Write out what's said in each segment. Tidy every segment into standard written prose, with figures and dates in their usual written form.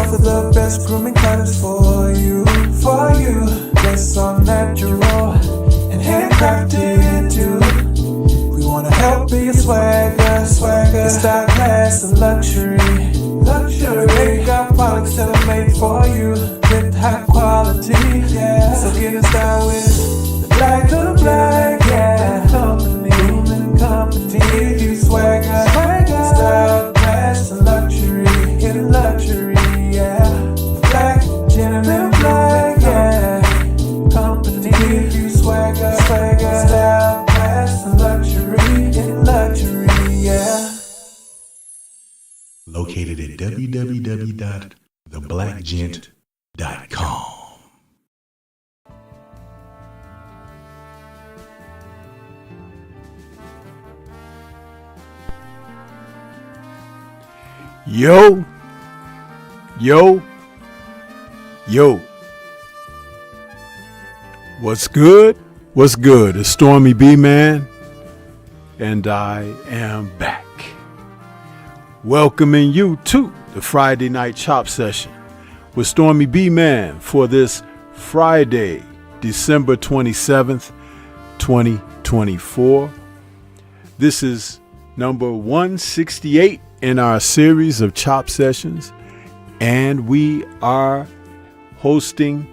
offer the best grooming cutters for you. They're so natural and handcrafted too. We wanna help be a swagger. It's style, class, and luxury. We got products that are made for you with high quality. Yeah. So get in style with the black, yeah. Grooming company. Give you swagger. Style, class, and luxury. In luxury, yeah. Black, gentleman, black, yeah. Company. Give you swagger. Style, class, and luxury. In luxury, yeah. Located at www.theblackgent.com. Yo. What's good? It's Stormybman, and I am back. Welcoming you to the Friday Night Chop Session with Stormybman for this Friday, December 27th, 2024. This is number 168 in our series of Chop Sessions, and we are hosting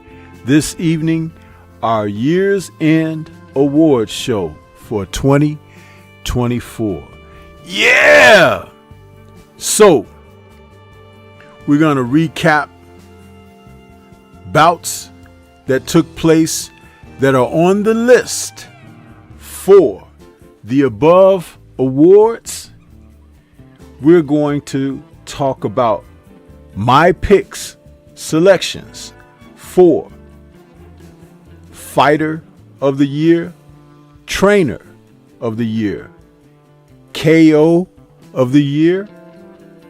this evening our Year's End Awards show for 2024. Yeah! So, we're going to recap bouts that took place that are on the list for the above awards. We're going to talk about my picks, selections for Fighter of the Year, Trainer of the Year, KO of the Year,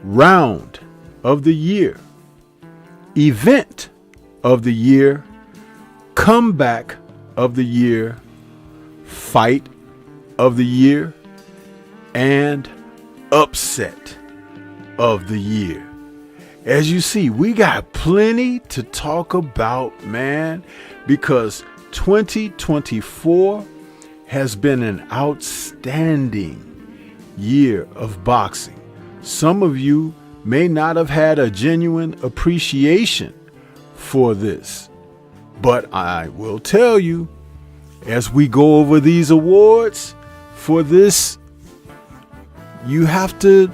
Round of the Year, Event of the Year, Comeback of the Year, Fight of the Year, and Upset of the Year. As you see, we got plenty to talk about, man, because 2024 has been an outstanding year of boxing. Some of you may not have had a genuine appreciation for this, but I will tell you, as we go over these awards for this, you have to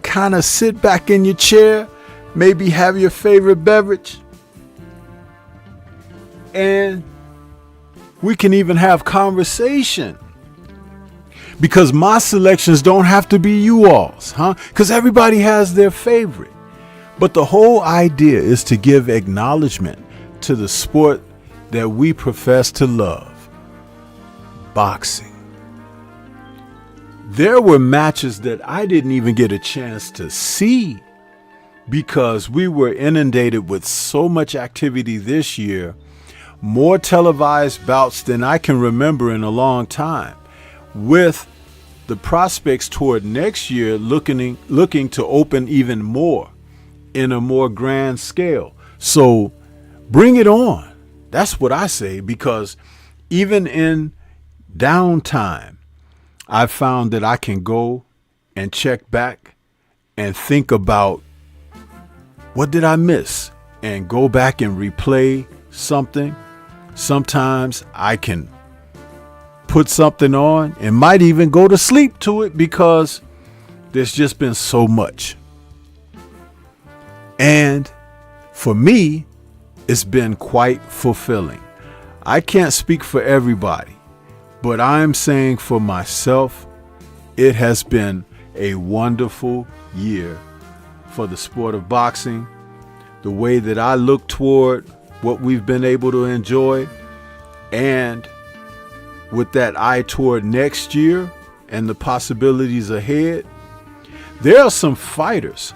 kind of sit back in your chair, maybe have your favorite beverage, and we can even have conversation. Because my selections don't have to be you all's, because everybody has their favorite. But the whole idea is to give acknowledgement to the sport that we profess to love, boxing. There were matches that I didn't even get a chance to see because we were inundated with so much activity this year, more televised bouts than I can remember in a long time, with the prospects toward next year looking to open even more in a more grand scale. So bring it on. That's what I say, because even in downtime, I found that I can go and check back and think about what did I miss and go back and replay something. Sometimes I can put something on and might even go to sleep to it because there's just been so much. And for me, it's been quite fulfilling. I can't speak for everybody, but I'm saying for myself, it has been a wonderful year for the sport of boxing. The way that I look toward what we've been able to enjoy, and with that eye toward next year and the possibilities ahead, there are some fighters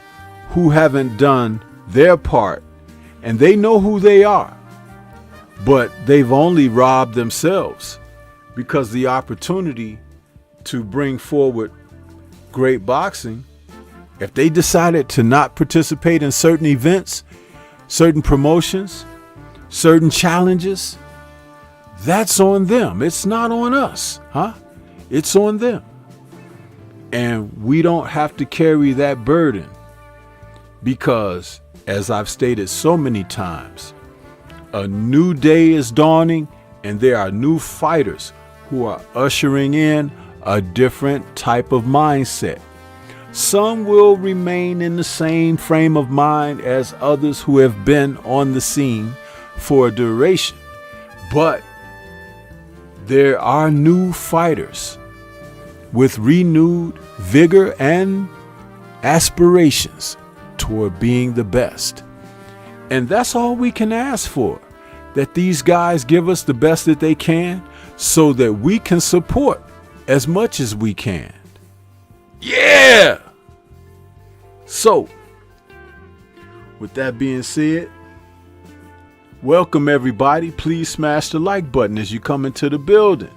who haven't done their part, and they know who they are, but they've only robbed themselves because the opportunity to bring forward great boxing If they decided to not participate in certain events, certain promotions, certain challenges, that's on them. It's not on us, huh? It's on them. And we don't have to carry that burden because, as I've stated so many times, a new day is dawning and there are new fighters who are ushering in a different type of mindset. Some will remain in the same frame of mind as others who have been on the scene for a duration, but there are new fighters with renewed vigor and aspirations toward being the best. And that's all we can ask for, that these guys give us the best that they can so that we can support as much as we can. Yeah! So, with that being said, welcome everybody. Please smash the like button as you come into the building.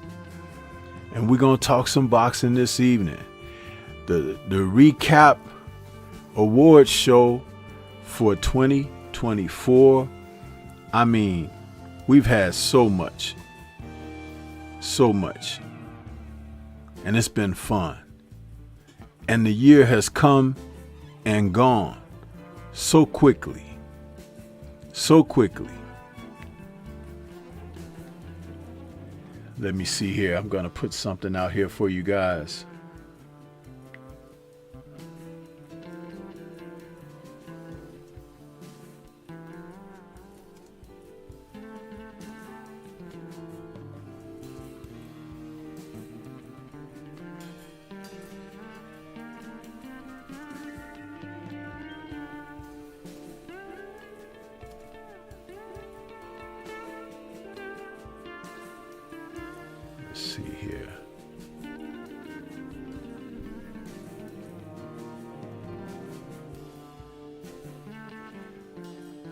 And we're going to talk some boxing this evening. The recap award show for 2024. I mean, we've had so much. And it's been fun. And the year has come and gone so quickly. Let me see here. I'm going to put something out here for you guys. See here.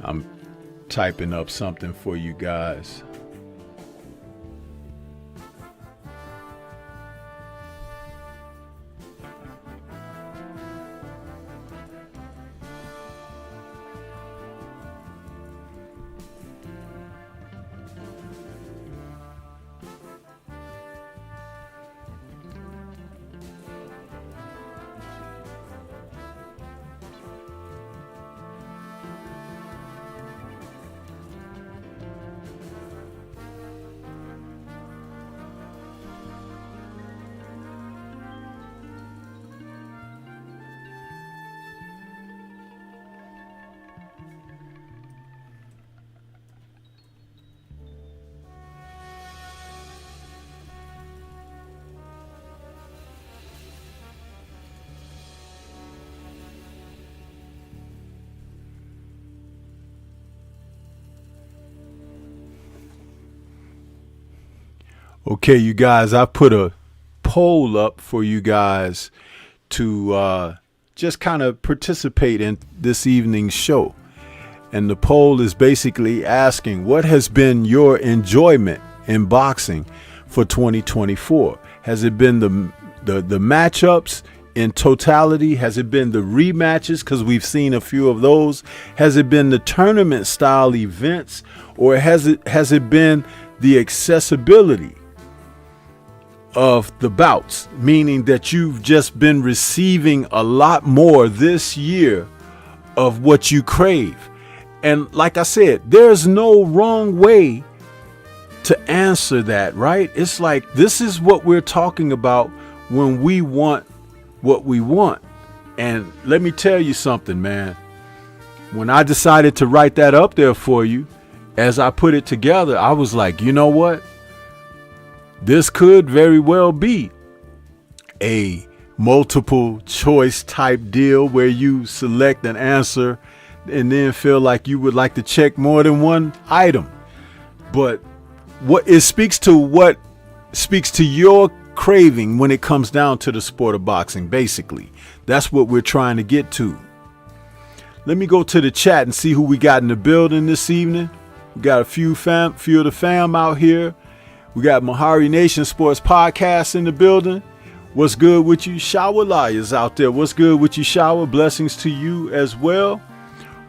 I'm typing up something for you guys. Okay, you guys, I put a poll up for you guys to just kind of participate in this evening's show. And the poll is basically asking, what has been your enjoyment in boxing for 2024? Has it been the matchups in totality? Has it been the rematches? Because we've seen a few of those. Has it been the tournament style events? Or has it been the accessibility of the bouts, meaning that you've just been receiving a lot more this year of what you crave? And like I said, there's no wrong way to answer that, right? It's like, this is what we're talking about when we want what we want. And let me tell you something, man. When I decided to write that up there for you, as I put it together, I was like, you know what? This could very well be a multiple choice type deal where you select an answer and then feel like you would like to check more than one item. But what speaks to your craving when it comes down to the sport of boxing, basically. That's what we're trying to get to. Let me go to the chat and see who we got in the building this evening. We got a few of the fam out here. We got Mahari Nation Sports Podcast in the building. What's good with you? Shower Liars out there. What's good with you, Shower? Blessings to you as well.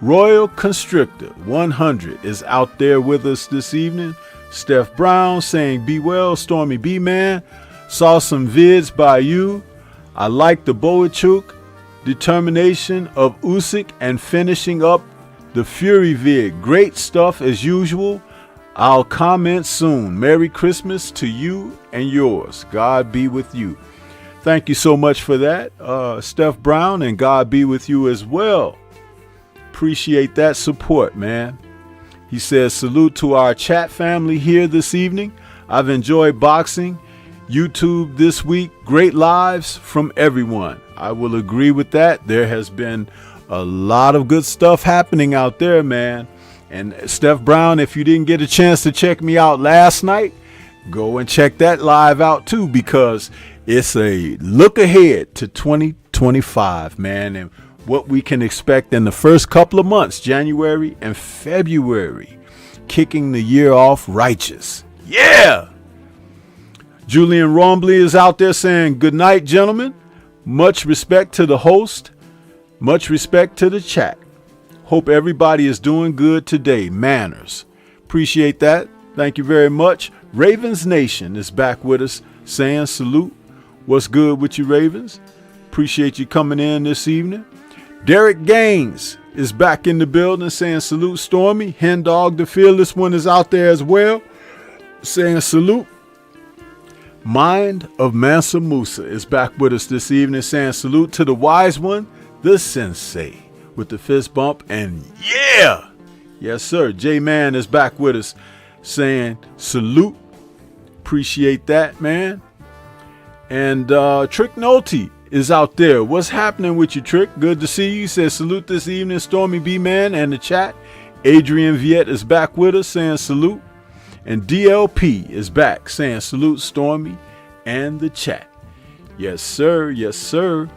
Royal Constrictor 100 is out there with us this evening. Steph Brown saying, be well, Stormybman. Saw some vids by you. I like the Boachuk determination of Usyk and finishing up the Fury vid. Great stuff as usual. I'll comment soon. Merry Christmas to you and yours. God be with you. Thank you so much for that, Steph Brown, and God be with you as well. Appreciate that support, man. He says, salute to our chat family here this evening. I've enjoyed boxing YouTube this week. Great lives from everyone. I will agree with that. There has been a lot of good stuff happening out there, man. And Steph Brown, if you didn't get a chance to check me out last night, go and check that live out too, because it's a look ahead to 2025, man, and what we can expect in the first couple of months, January and February, kicking the year off righteous. Yeah! Julian Rombley is out there saying, good night, gentlemen. Much respect to the host. Much respect to the chat. Hope everybody is doing good today. Manners. Appreciate that. Thank you very much. Ravens Nation is back with us saying salute. What's good with you, Ravens? Appreciate you coming in this evening. Derek Gaines is back in the building saying salute, Stormy. Hen Dog, the fearless one, is out there as well saying salute. Mind of Mansa Musa is back with us this evening saying salute to the wise one, the sensei, with the fist bump. And yeah, yes sir, J-Man is back with us saying salute. Appreciate that, man. And Trick Nolte is out there. What's happening with you, Trick? Good to see you. He says salute this evening, Stormy B-Man and the chat. Adrian Viet is back with us saying salute. And DLP is back saying salute, Stormy and the chat. Yes sir, yes sir.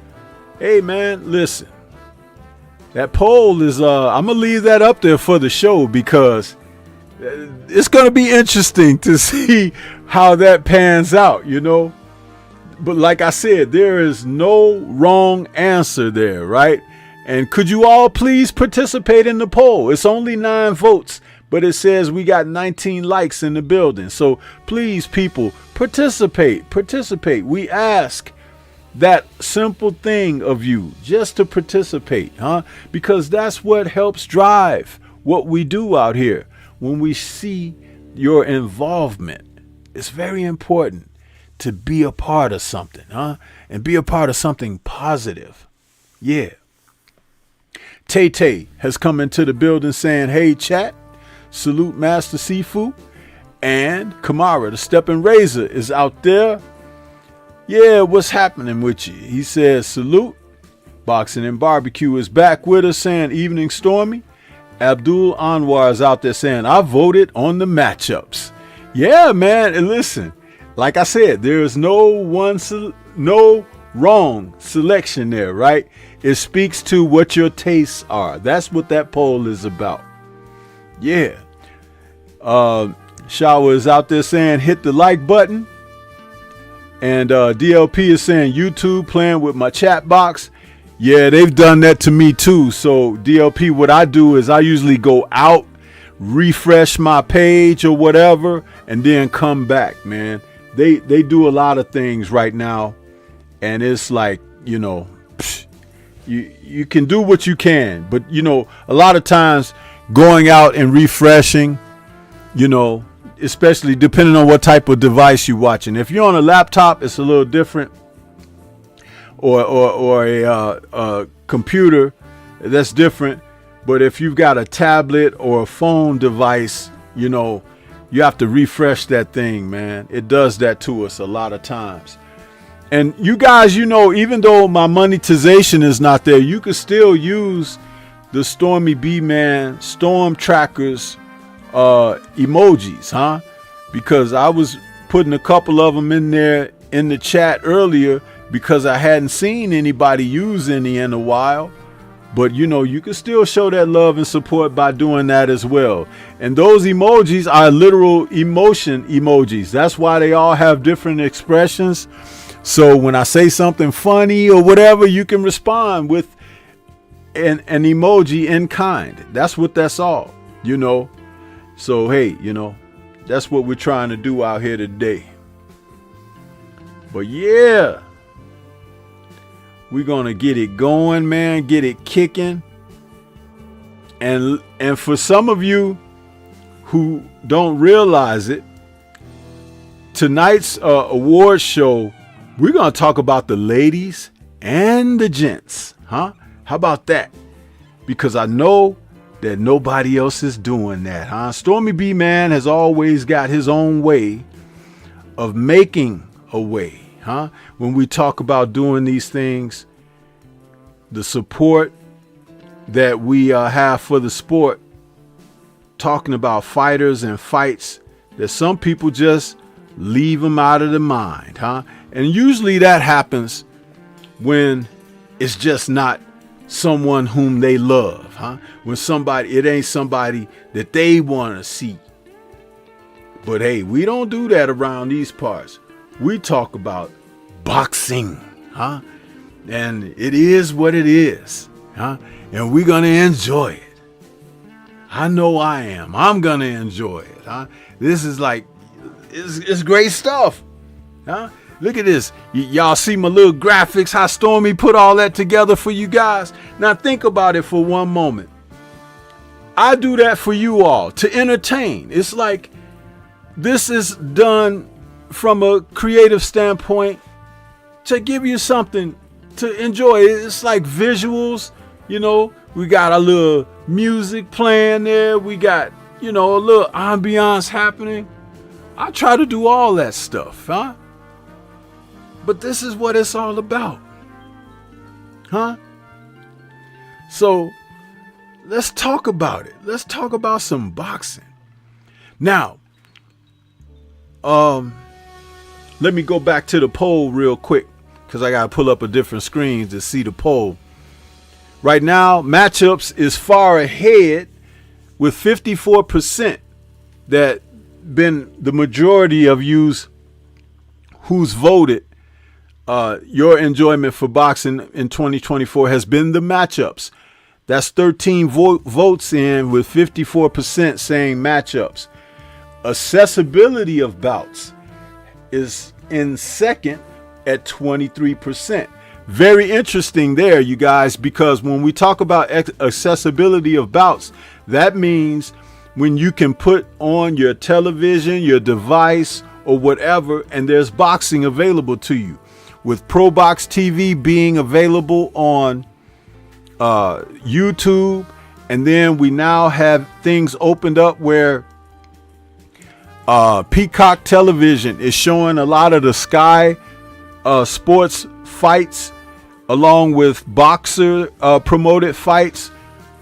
Hey man, listen, that poll is I'm gonna leave that up there for the show, because it's gonna be interesting to see how that pans out, you know. But like I said, there is no wrong answer there, right? And could you all please participate in the poll? It's only 9 votes, but it says we got 19 likes in the building. So please, people, participate. We ask that simple thing of you, just to participate, huh? Because that's what helps drive what we do out here. When we see your involvement, it's very important to be a part of something, huh? And be a part of something positive. Yeah. Tay has come into the building saying, hey, chat, salute Master Sifu. And Kamara, the Stepping Razor, is out there. Yeah, what's happening with you? He says, salute. Boxing and Barbecue is back with us saying, evening, Stormy. Abdul Anwar is out there saying, I voted on the matchups. Yeah, man. And listen, like I said, there is no wrong selection there, right? It speaks to what your tastes are. That's what that poll is about. Yeah. Shower is out there saying, hit the like button. And DLP is saying, YouTube playing with my chat box. Yeah, they've done that to me too. So DLP, what I do is I usually go out, refresh my page or whatever, and then come back, man. They do a lot of things right now, and it's like, you know, you can do what you can, but you know, a lot of times going out and refreshing, you know, especially depending on what type of device you're watching. If you're on a laptop, it's a little different, or a computer, that's different. But if you've got a tablet or a phone device, you know, you have to refresh that thing, man. It does that to us a lot of times. And you guys, you know, even though my monetization is not there, you can still use the Stormy B-Man Storm Trackers emojis, huh? Because I was putting a couple of them in there in the chat earlier because I hadn't seen anybody use any in a while. But, you know, you can still show that love and support by doing that as well. And those emojis are literal emotion emojis. That's why they all have different expressions. So when I say something funny or whatever, you can respond with an emoji in kind. That's what that's all, you know. So, hey, you know, that's what we're trying to do out here today. But yeah, we're going to get it going, man, get it kicking. And for some of you who don't realize it, tonight's award show, we're going to talk about the ladies and the gents, huh? How about that? Because I know that nobody else is doing that, huh? Stormybman has always got his own way of making a way, huh? When we talk about doing these things, the support that we have for the sport, talking about fighters and fights, that some people just leave them out of the mind, huh? And usually that happens when it's just not someone whom they love, huh? When it ain't somebody that they want to see. But hey, we don't do that around these parts. We talk about boxing, huh? And it is what it is, huh? And we're going to enjoy it. I know I am. I'm going to enjoy it, huh? This is like, it's great stuff, huh? Look at this. Y'all see my little graphics, how Stormy put all that together for you guys? Now think about it for one moment. I do that for you all to entertain. It's like this is done from a creative standpoint to give you something to enjoy. It's like visuals, you know. We got a little music playing there. We got, you know, a little ambiance happening. I try to do all that stuff, huh? But this is what it's all about, huh? So let's talk about it. Let's talk about some boxing. Now, let me go back to the poll real quick because I got to pull up a different screen to see the poll. Right now, matchups is far ahead with 54% that been the majority of yous who's voted. Your enjoyment for boxing in 2024 has been the matchups. That's 13 votes in with 54% saying matchups. Accessibility of bouts is in second at 23%. Very interesting there, you guys, because when we talk about accessibility of bouts, that means when you can put on your television, your device, or whatever, and there's boxing available to you. With ProBox TV being available on YouTube, and then we now have things opened up where Peacock Television is showing a lot of the Sky sports fights along with boxer promoted fights.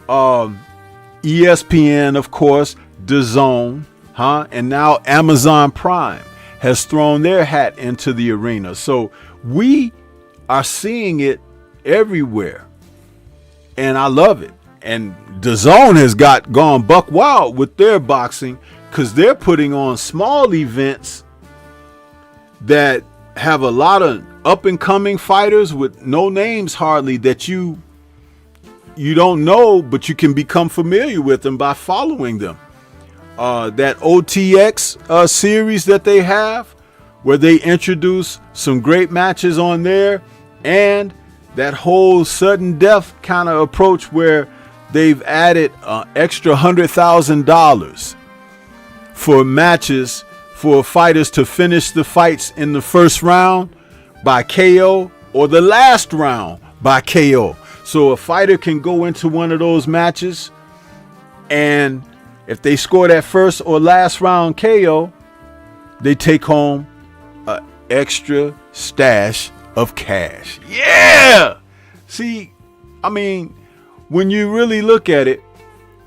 ESPN, of course, DAZN, huh? And now Amazon Prime has thrown their hat into the arena. So we are seeing it everywhere, and I love it. And DAZN has gone buck wild with their boxing because they're putting on small events that have a lot of up and coming fighters with no names hardly that you don't know, but you can become familiar with them by following them. That OTX series that they have, where they introduce some great matches on there, and that whole sudden death kind of approach where they've added extra $100,000 for matches for fighters to finish the fights in the first round by KO or the last round by KO. So a fighter can go into one of those matches, and if they score that first or last round KO, they take home an extra stash of cash. Yeah! See, I mean, when you really look at it,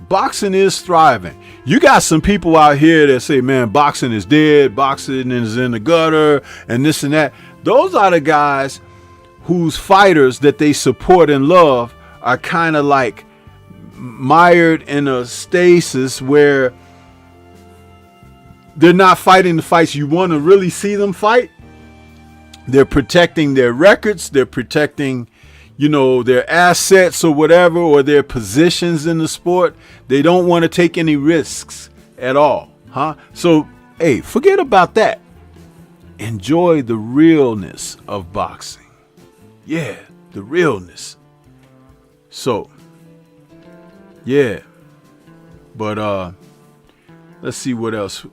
boxing is thriving. You got some people out here that say, man, boxing is dead, boxing is in the gutter, and this and that. Those are the guys whose fighters that they support and love are kind of like mired in a stasis where they're not fighting the fights you want to really see them fight. They're protecting their records. They're protecting, their assets or whatever, or their positions in the sport. They don't want to take any risks at all. So, hey, forget about that. Enjoy the realness of boxing. Yeah, the realness. So, yeah. But let's see what else.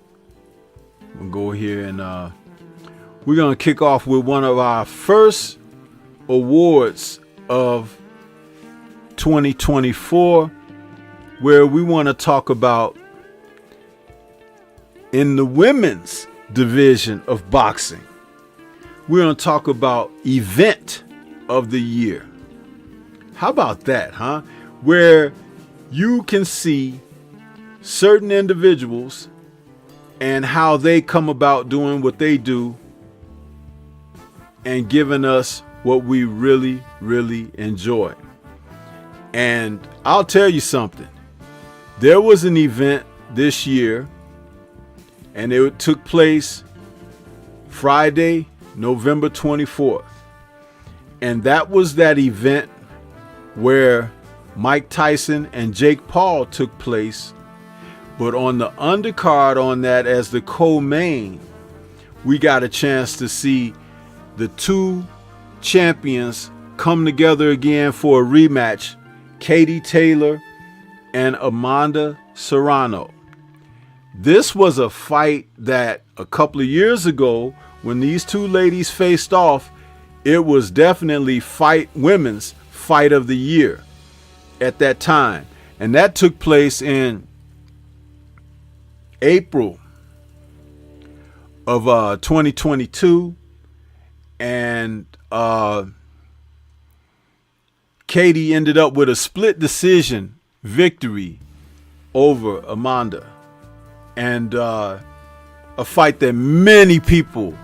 We'll go here and we're going to kick off with one of our first awards of 2024, where we want to talk about in the women's division of boxing. We're going to talk about event of the year. How about that, huh? Where you can see certain individuals and how they come about doing what they do and giving us what we really, really enjoy. And I'll tell you something. There was an event this year, and it took place Friday, November 24th. And that was that event where Mike Tyson and Jake Paul took place. But on the undercard on that, as the co-main, we got a chance to see the two champions come together again for a rematch, Katie Taylor and Amanda Serrano. This was a fight that a couple of years ago, when these two ladies faced off, it was definitely women's fight of the year at that time. And that took place in April of 2022. And Katie ended up with a split decision victory over Amanda. And a fight that many people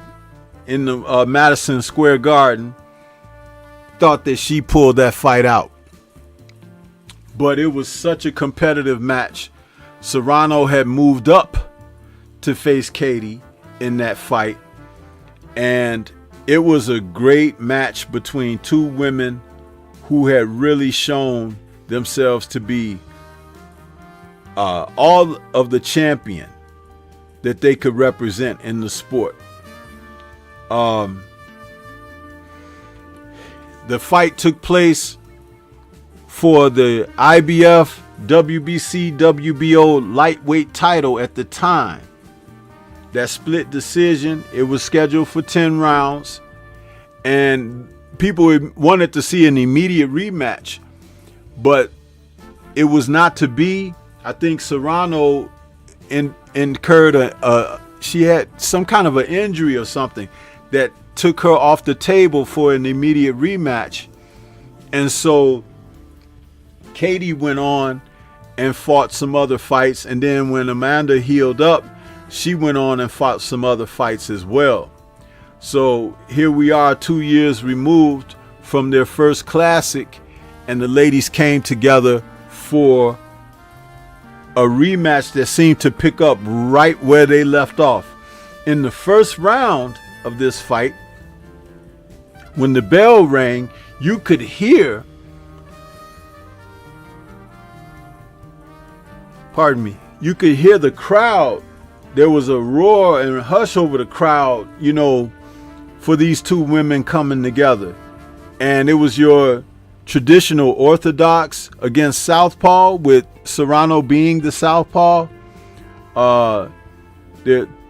in the Madison Square Garden thought that she pulled that fight out. But it was such a competitive match. Serrano had moved up to face Katie in that fight. And it was a great match between two women who had really shown themselves to be all of the champion that they could represent in the sport. The fight took place for the IBF, WBC, WBO lightweight title at the time. That split decision, it was scheduled for 10 rounds, and people wanted to see an immediate rematch, but it was not to be. I think Serrano incurred she had some kind of an injury or something that took her off the table for an immediate rematch. And so Katie went on and fought some other fights. And then when Amanda healed up, she went on and fought some other fights as well. So here we are 2 years removed from their first classic, and the ladies came together for a rematch that seemed to pick up right where they left off. In the first round of this fight, when the bell rang, you could hear, you could hear the crowd. There was a roar and a hush over the crowd, for these two women coming together. And it was your traditional orthodox against southpaw, with Serrano being the southpaw. The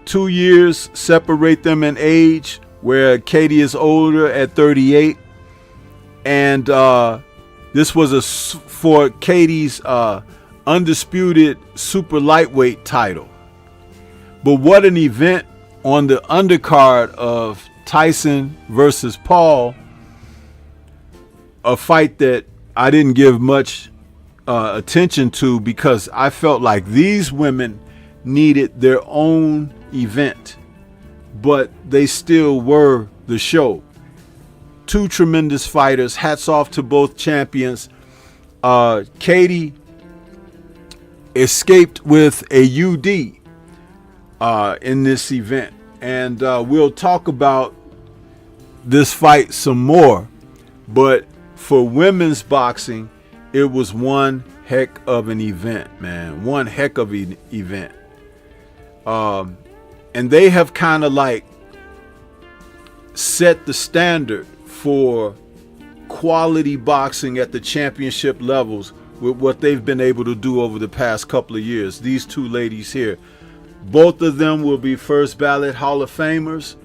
2 years separate them in age, where Katie is older at 38. And this was for Katie's undisputed super lightweight title. But what an event on the undercard of Tyson versus Paul, a fight that I didn't give much attention to, because I felt like these women needed their own event, but they still were the show. Two tremendous fighters. Hats off to both champions. Katie escaped with a UD in this event, and we'll talk about this fight some more, but for women's boxing, it was one heck of an event, man. One heck of an event. And they have kind of like set the standard for quality boxing at the championship levels with what they've been able to do over the past couple of years. These two ladies here, both of them will be first ballot Hall of Famers,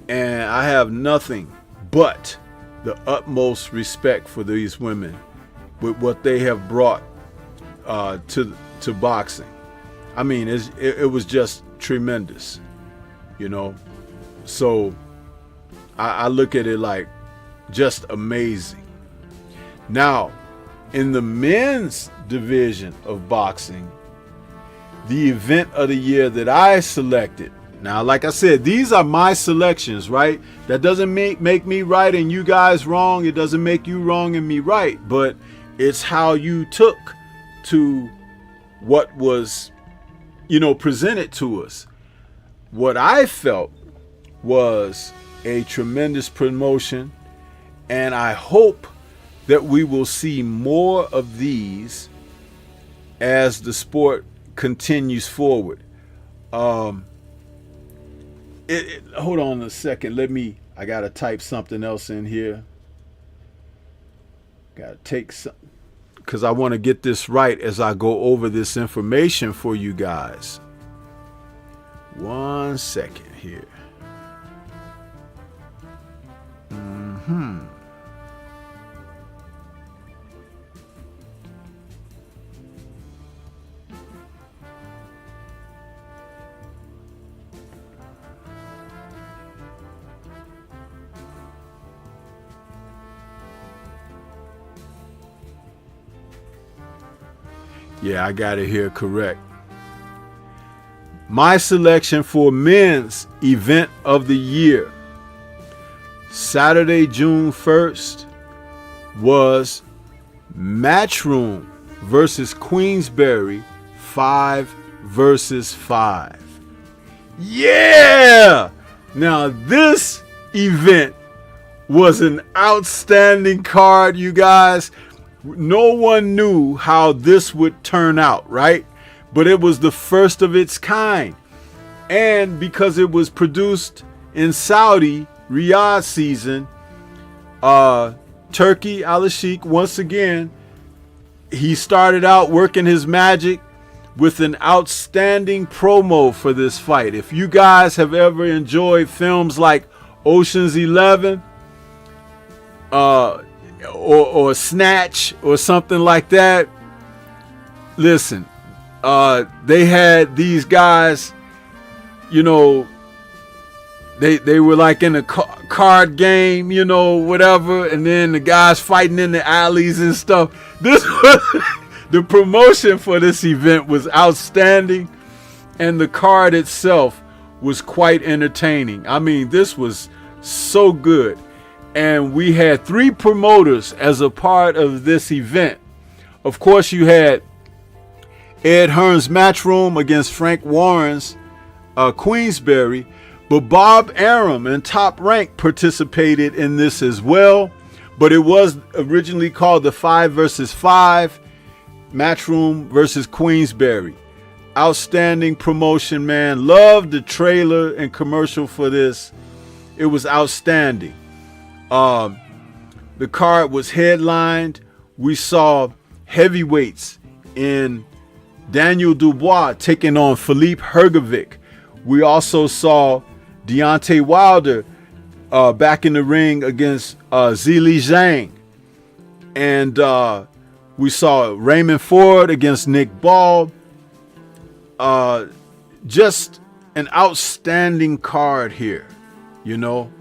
and I have nothing but the utmost respect for these women with what they have brought to boxing. I mean, it was just tremendous, you know. So I look at it like just amazing. Now, in the men's division of boxing, the event of the year that I selected. Now, like I said, these are my selections, right? That doesn't make me right and you guys wrong. It doesn't make you wrong and me right. But it's how you took to what was, you know, presented to us. What I felt was a tremendous promotion, and I hope that we will see more of these as the sport continues forward. Hold on a second. I gotta type something else in here. Gotta take some, because I want to get this right as I go over this information for you guys. 1 second here. Yeah, I got it here correct. My selection for men's event of the year, Saturday, June 1st, was Matchroom versus Queensberry, 5 versus 5. Yeah! Now, this event was an outstanding card, you guys. No one knew how this would turn out, right? But it was the first of its kind. And because it was produced in Saudi, Riyadh season, Turkey Al-Sheikh, once again, he started out working his magic with an outstanding promo for this fight. If you guys have ever enjoyed films like Ocean's 11, or Snatch or something like that, listen, they had these guys, you know, they were like in a card game, you know, whatever, and then the guys fighting in the alleys and stuff. This was the promotion for this event was outstanding, and the card itself was quite entertaining. I mean, this was so good. And we had 3 promoters as a part of this event. Of course, you had Ed Hearn's Matchroom against Frank Warren's Queensberry. But Bob Arum and Top Rank participated in this as well. But it was originally called the 5 versus 5, Matchroom versus Queensberry. Outstanding promotion, man. Loved the trailer and commercial for this. It was outstanding. The card was headlined. We saw heavyweights in Daniel Dubois taking on Philippe Hergovic. We also saw Deontay Wilder back in the ring against Zili Zhang. And we saw Raymond Ford against Nick Ball. Just an outstanding card here, you know.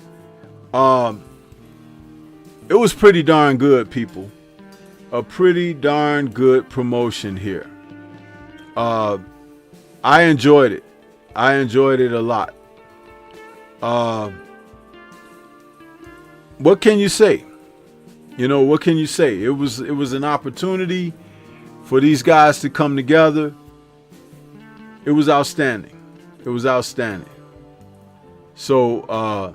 It was pretty darn good, people. A pretty darn good promotion here. I enjoyed it. I enjoyed it a lot. What can you say? You know, what can you say? It was an opportunity for these guys to come together. It was outstanding. It was outstanding. So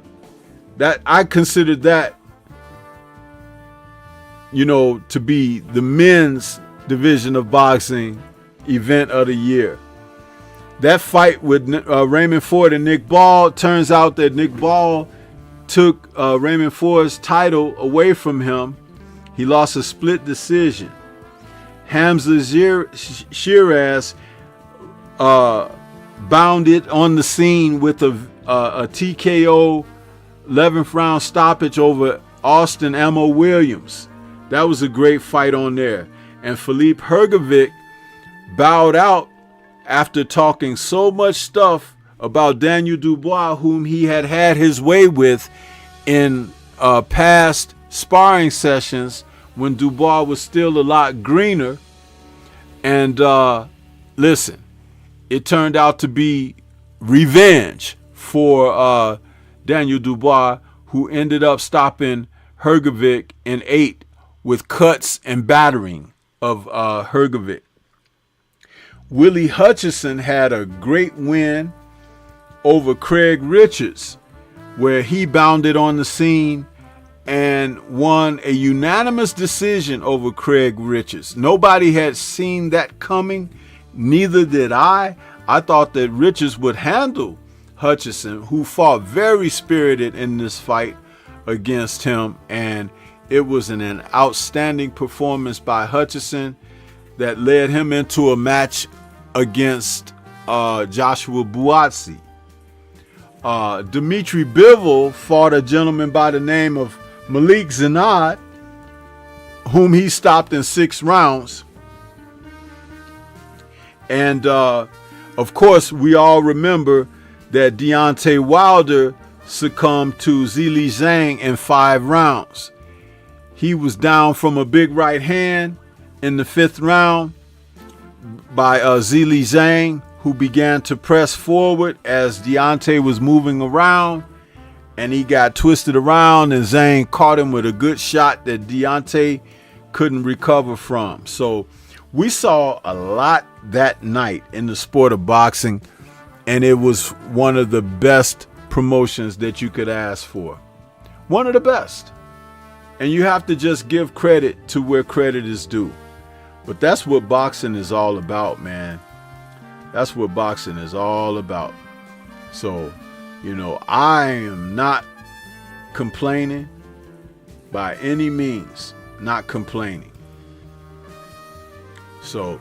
That I considered that, to be the men's division of boxing event of the year. That fight with Raymond Ford and Nick Ball, turns out that Nick Ball took Raymond Ford's title away from him. He lost a split decision. Hamza Shiraz bounded on the scene with a TKO 11th round stoppage over Austin Ammo Williams. That was a great fight on there. And Filip Hrgovic bowed out after talking so much stuff about Daniel Dubois, whom he had his way with in past sparring sessions when Dubois was still a lot greener. And listen, it turned out to be revenge for Daniel Dubois, who ended up stopping Hrgovic in 8 with cuts and battering of Hrgovic. Willie Hutchison had a great win over Craig Richards, where he bounded on the scene and won a unanimous decision over Craig Richards. Nobody had seen that coming, neither did I. I thought that Richards would handle Hutchison, who fought very spirited in this fight against him, and it was an outstanding performance by Hutchison that led him into a match against Joshua Buatsi. Dimitri Bivol fought a gentleman by the name of Malik Zinad, whom he stopped in 6 rounds. And of course, we all remember that Deontay Wilder succumbed to Zhilei Zhang in 5 rounds. He was down from a big right hand in the 5th round by Zhilei Zhang, who began to press forward as Deontay was moving around, and he got twisted around, and Zhang caught him with a good shot that Deontay couldn't recover from. So we saw a lot that night in the sport of boxing, and it was one of the best promotions that you could ask for. One of the best. And you have to just give credit to where credit is due. But that's what boxing is all about, man. That's what boxing is all about. So, I am not complaining by any means. Not complaining. So,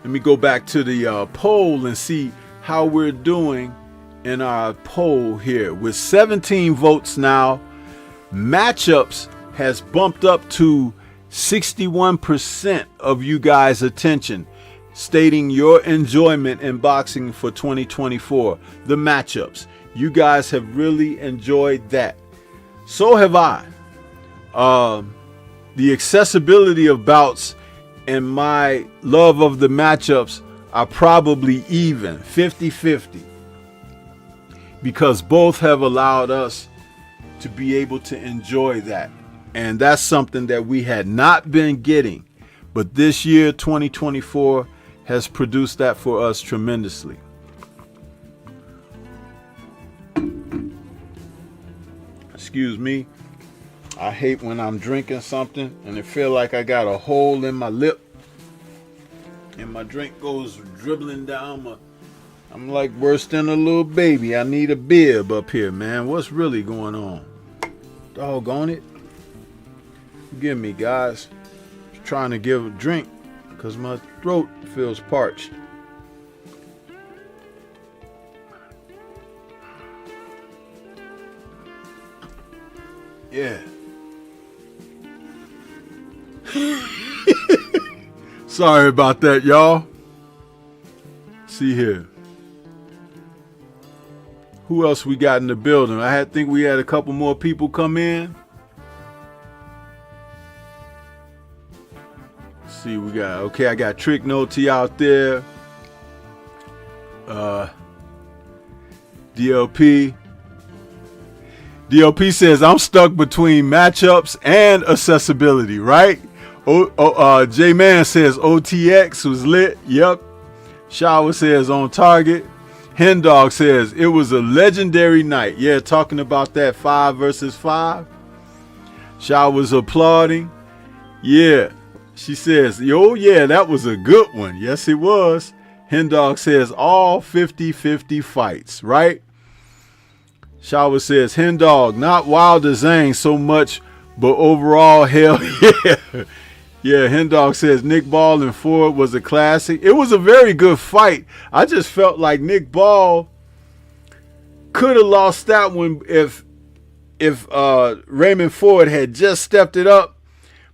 let me go back to the poll and see how we're doing in our poll here. With 17 votes now, matchups has bumped up to 61% of you guys' attention, stating your enjoyment in boxing for 2024. The matchups. You guys have really enjoyed that. So have I. The accessibility of bouts and my love of the matchups are probably even, 50-50. Because both have allowed us to be able to enjoy that. And that's something that we had not been getting. But this year, 2024, has produced that for us tremendously. Excuse me. I hate when I'm drinking something and it feel like I got a hole in my lip and my drink goes dribbling down. I'm like worse than a little baby. I need a bib up here, man. What's really going on? Doggone it. Forgive me, guys. I'm trying to give a drink because my throat feels parched. Yeah. Sorry about that, y'all. See here. Who else we got in the building? I think we had a couple more people come in. Let's see, we got, okay, I got Trick Noti out there. DLP. DLP says, I'm stuck between matchups and accessibility, right? J-Man says OTX was lit. Yep. Shower says on target. Hen Dog says, it was a legendary night. Yeah, talking about that 5 versus 5. Shaw was applauding. Yeah. She says, oh yeah, that was a good one. Yes, it was. Hen Dog says, all 50-50 fights, right? Shawa says, Hen Dog, not Wilder Zhang so much, but overall, hell yeah. Yeah, Hen Dog says, Nick Ball and Ford was a classic. It was a very good fight. I just felt like Nick Ball could have lost that one if Raymond Ford had just stepped it up.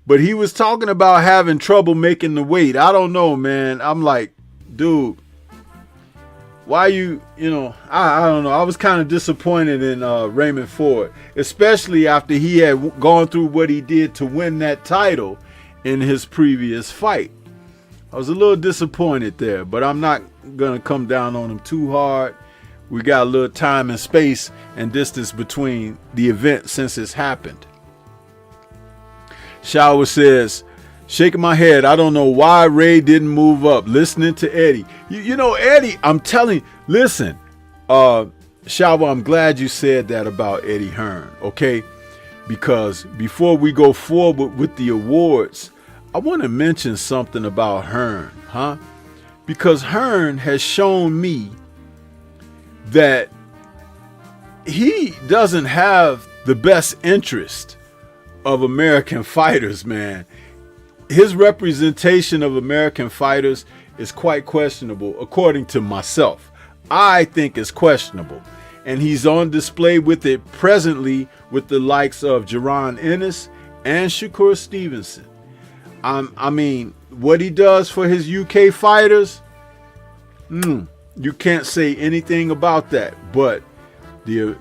But he was talking about having trouble making the weight. I don't know, man. I'm like, dude, why I don't know. I was kind of disappointed in Raymond Ford, especially after he had gone through what he did to win that title in his previous fight. I was a little disappointed there, but I'm not going to come down on him too hard. We got a little time and space and distance between the event since it's happened. Shower says, shaking my head, I don't know why Ray didn't move up. Listening to Eddie. You know, Eddie, I'm telling you, listen, Shower, I'm glad you said that about Eddie Hearn, okay? Because before we go forward with the awards, I want to mention something about Hearn, huh? Because Hearn has shown me that he doesn't have the best interest of American fighters, man. His representation of American fighters is quite questionable, according to myself. I think it's questionable. And he's on display with it presently with the likes of Jaron Ennis and Shakur Stevenson. I mean, what he does for his UK fighters, you can't say anything about that. But the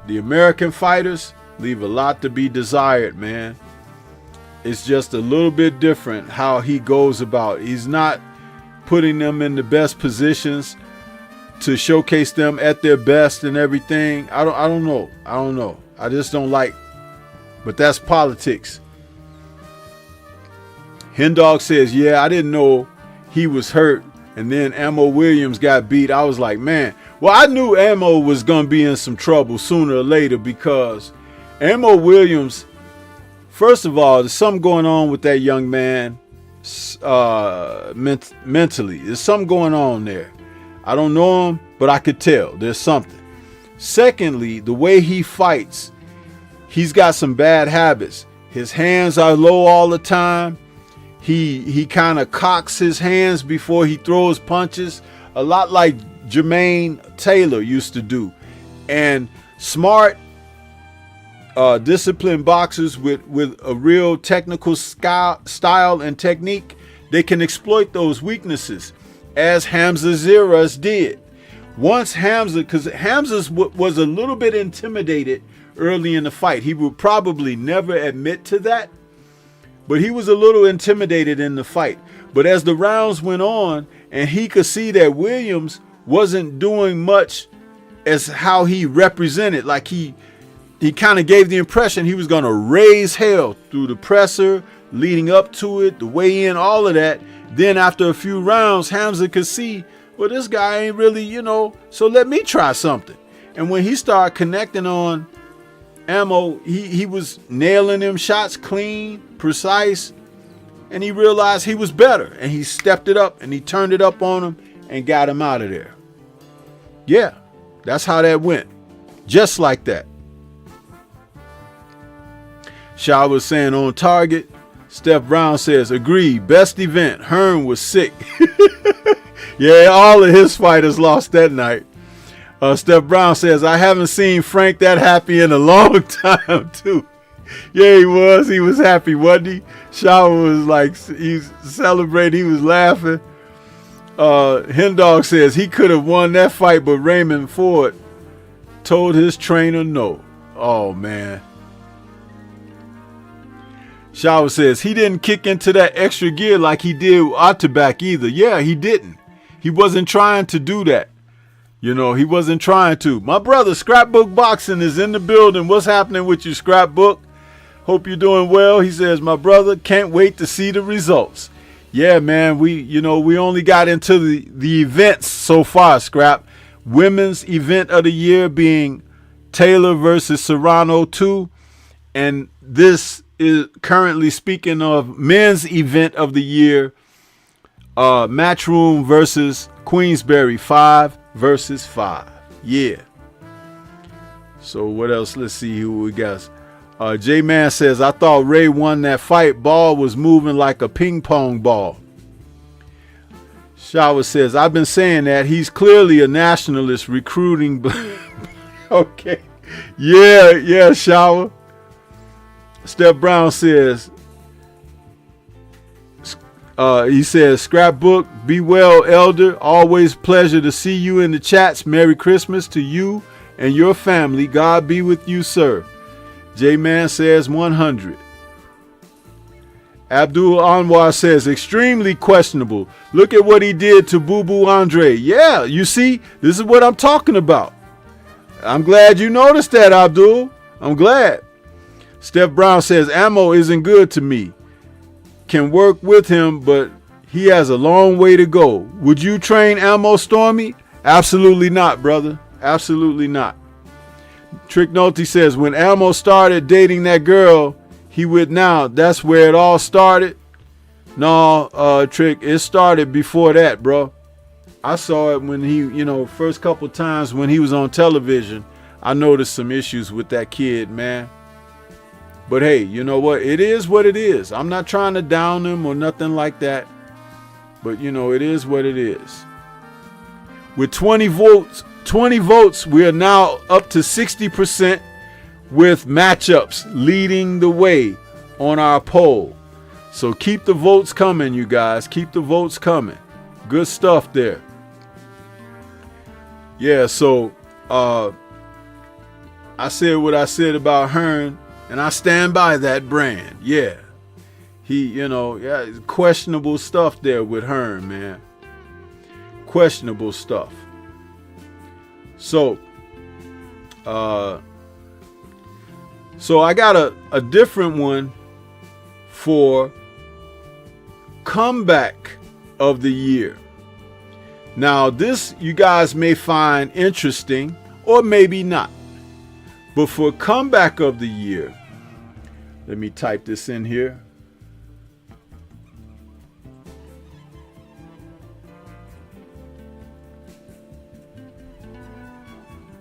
American fighters leave a lot to be desired, man. It's just a little bit different how he goes about. He's not putting them in the best positions to showcase them at their best and everything. I don't know. I just don't like. But that's politics. Hen Dog says, yeah, I didn't know he was hurt. And then Ammo Williams got beat. I was like, man. Well, I knew Ammo was going to be in some trouble sooner or later because Ammo Williams, first of all, there's something going on with that young man mentally. There's something going on there. I don't know him, but I could tell there's something. Secondly, the way he fights, he's got some bad habits. His hands are low all the time. He kind of cocks his hands before he throws punches, a lot like Jermaine Taylor used to do. And smart, disciplined boxers with a real technical style and technique, they can exploit those weaknesses, as Hamza Zeras did. Once Hamza, because Hamza was a little bit intimidated early in the fight. He would probably never admit to that, but he was a little intimidated in the fight. But as the rounds went on and he could see that Williams wasn't doing much as how he represented, like he kind of gave the impression he was going to raise hell through the presser, leading up to it, the weigh in, all of that. Then after a few rounds, Hamza could see, well, this guy ain't really, so let me try something. And when he started connecting on Ammo, he was nailing them shots clean, precise, and he realized he was better. And he stepped it up and he turned it up on him and got him out of there. Yeah, that's how that went. Just like that. Shaw was saying on target. Steph Brown says, agree, best event. Hearn was sick. Yeah, all of his fighters lost that night. Steph Brown says, I haven't seen Frank that happy in a long time, too. Yeah, he was. He was happy, wasn't he? Shaw was like, he's celebrating. He was laughing. Hen Dog says he could have won that fight, but Raymond Ford told his trainer no. Oh, man. Shawa says he didn't kick into that extra gear like he did with Atabac either. Yeah, he didn't. He wasn't trying to do that. He wasn't trying to. My brother, Scrapbook Boxing, is in the building. What's happening with you, Scrapbook? Hope you're doing well. He says, my brother, can't wait to see the results. Yeah, man, we only got into the events so far, Scrap. Women's event of the year being Taylor versus Serrano 2. And this is currently speaking of men's event of the year, Matchroom versus Queensberry 5 versus 5. Yeah. So what else? Let's see who we got. J-Man says, I thought Ray won that fight. Ball was moving like a ping pong ball. Shower says, I've been saying that. He's clearly a nationalist recruiting. Okay. Yeah, Shower. Steph Brown says, he says, Scrapbook, be well, elder. Always pleasure to see you in the chats. Merry Christmas to you and your family. God be with you, sir. J-Man says 100. Abdul Anwar says extremely questionable. Look at what he did to Boo Boo Andre. Yeah, you see, this is what I'm talking about. I'm glad you noticed that, Abdul. I'm glad. Steph Brown says Ammo isn't good to me. Can work with him, but he has a long way to go. Would you train Ammo, Stormy? Absolutely not, brother. Absolutely not. Trick Nolte says, when Elmo started dating that girl he with now, that's where it all started. No, Trick, it started before that, bro. I saw it when he, first couple times when he was on television. I noticed some issues with that kid, man. But hey, you know what? It is what it is. I'm not trying to down him or nothing like that. But, it is what it is. With 20 votes, we are now up to 60% with matchups leading the way on our poll. So keep the votes coming, you guys. Keep the votes coming. Good stuff there. Yeah, so I said what I said about Hearn, and I stand by that brand. Yeah. He, questionable stuff there with Hearn, man. Questionable stuff. So I got a different one for comeback of the year. Now, this you guys may find interesting or maybe not. But for comeback of the year, let me type this in here.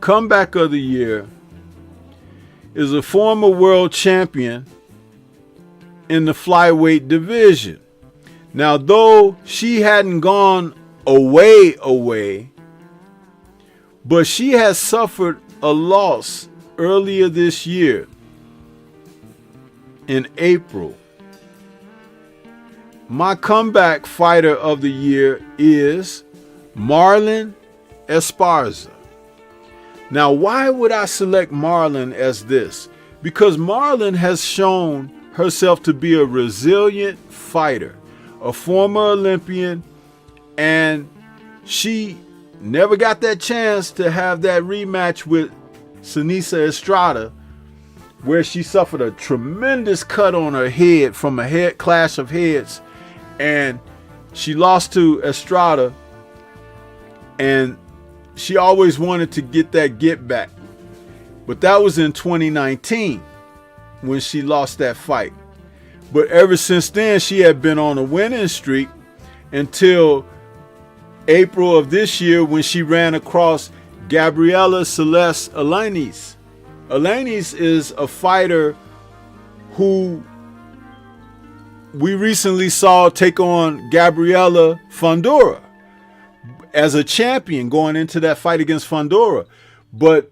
Comeback of the year is a former world champion in the flyweight division. Now, though she hadn't gone away, but she has suffered a loss earlier this year in April. My comeback fighter of the year is Marlon Esparza. Now, why would I select Marlon as this? Because Marlon has shown herself to be a resilient fighter, a former Olympian, and she never got that chance to have that rematch with Sinisa Estrada, where she suffered a tremendous cut on her head from a head clash of heads, and she lost to Estrada, and she always wanted to get that get back. But that was in 2019 when she lost that fight. But ever since then, she had been on a winning streak until April of this year when she ran across Gabriela Celeste Alanis. Alanis is a fighter who we recently saw take on Gabriela Fundora as a champion going into that fight against Fundora. But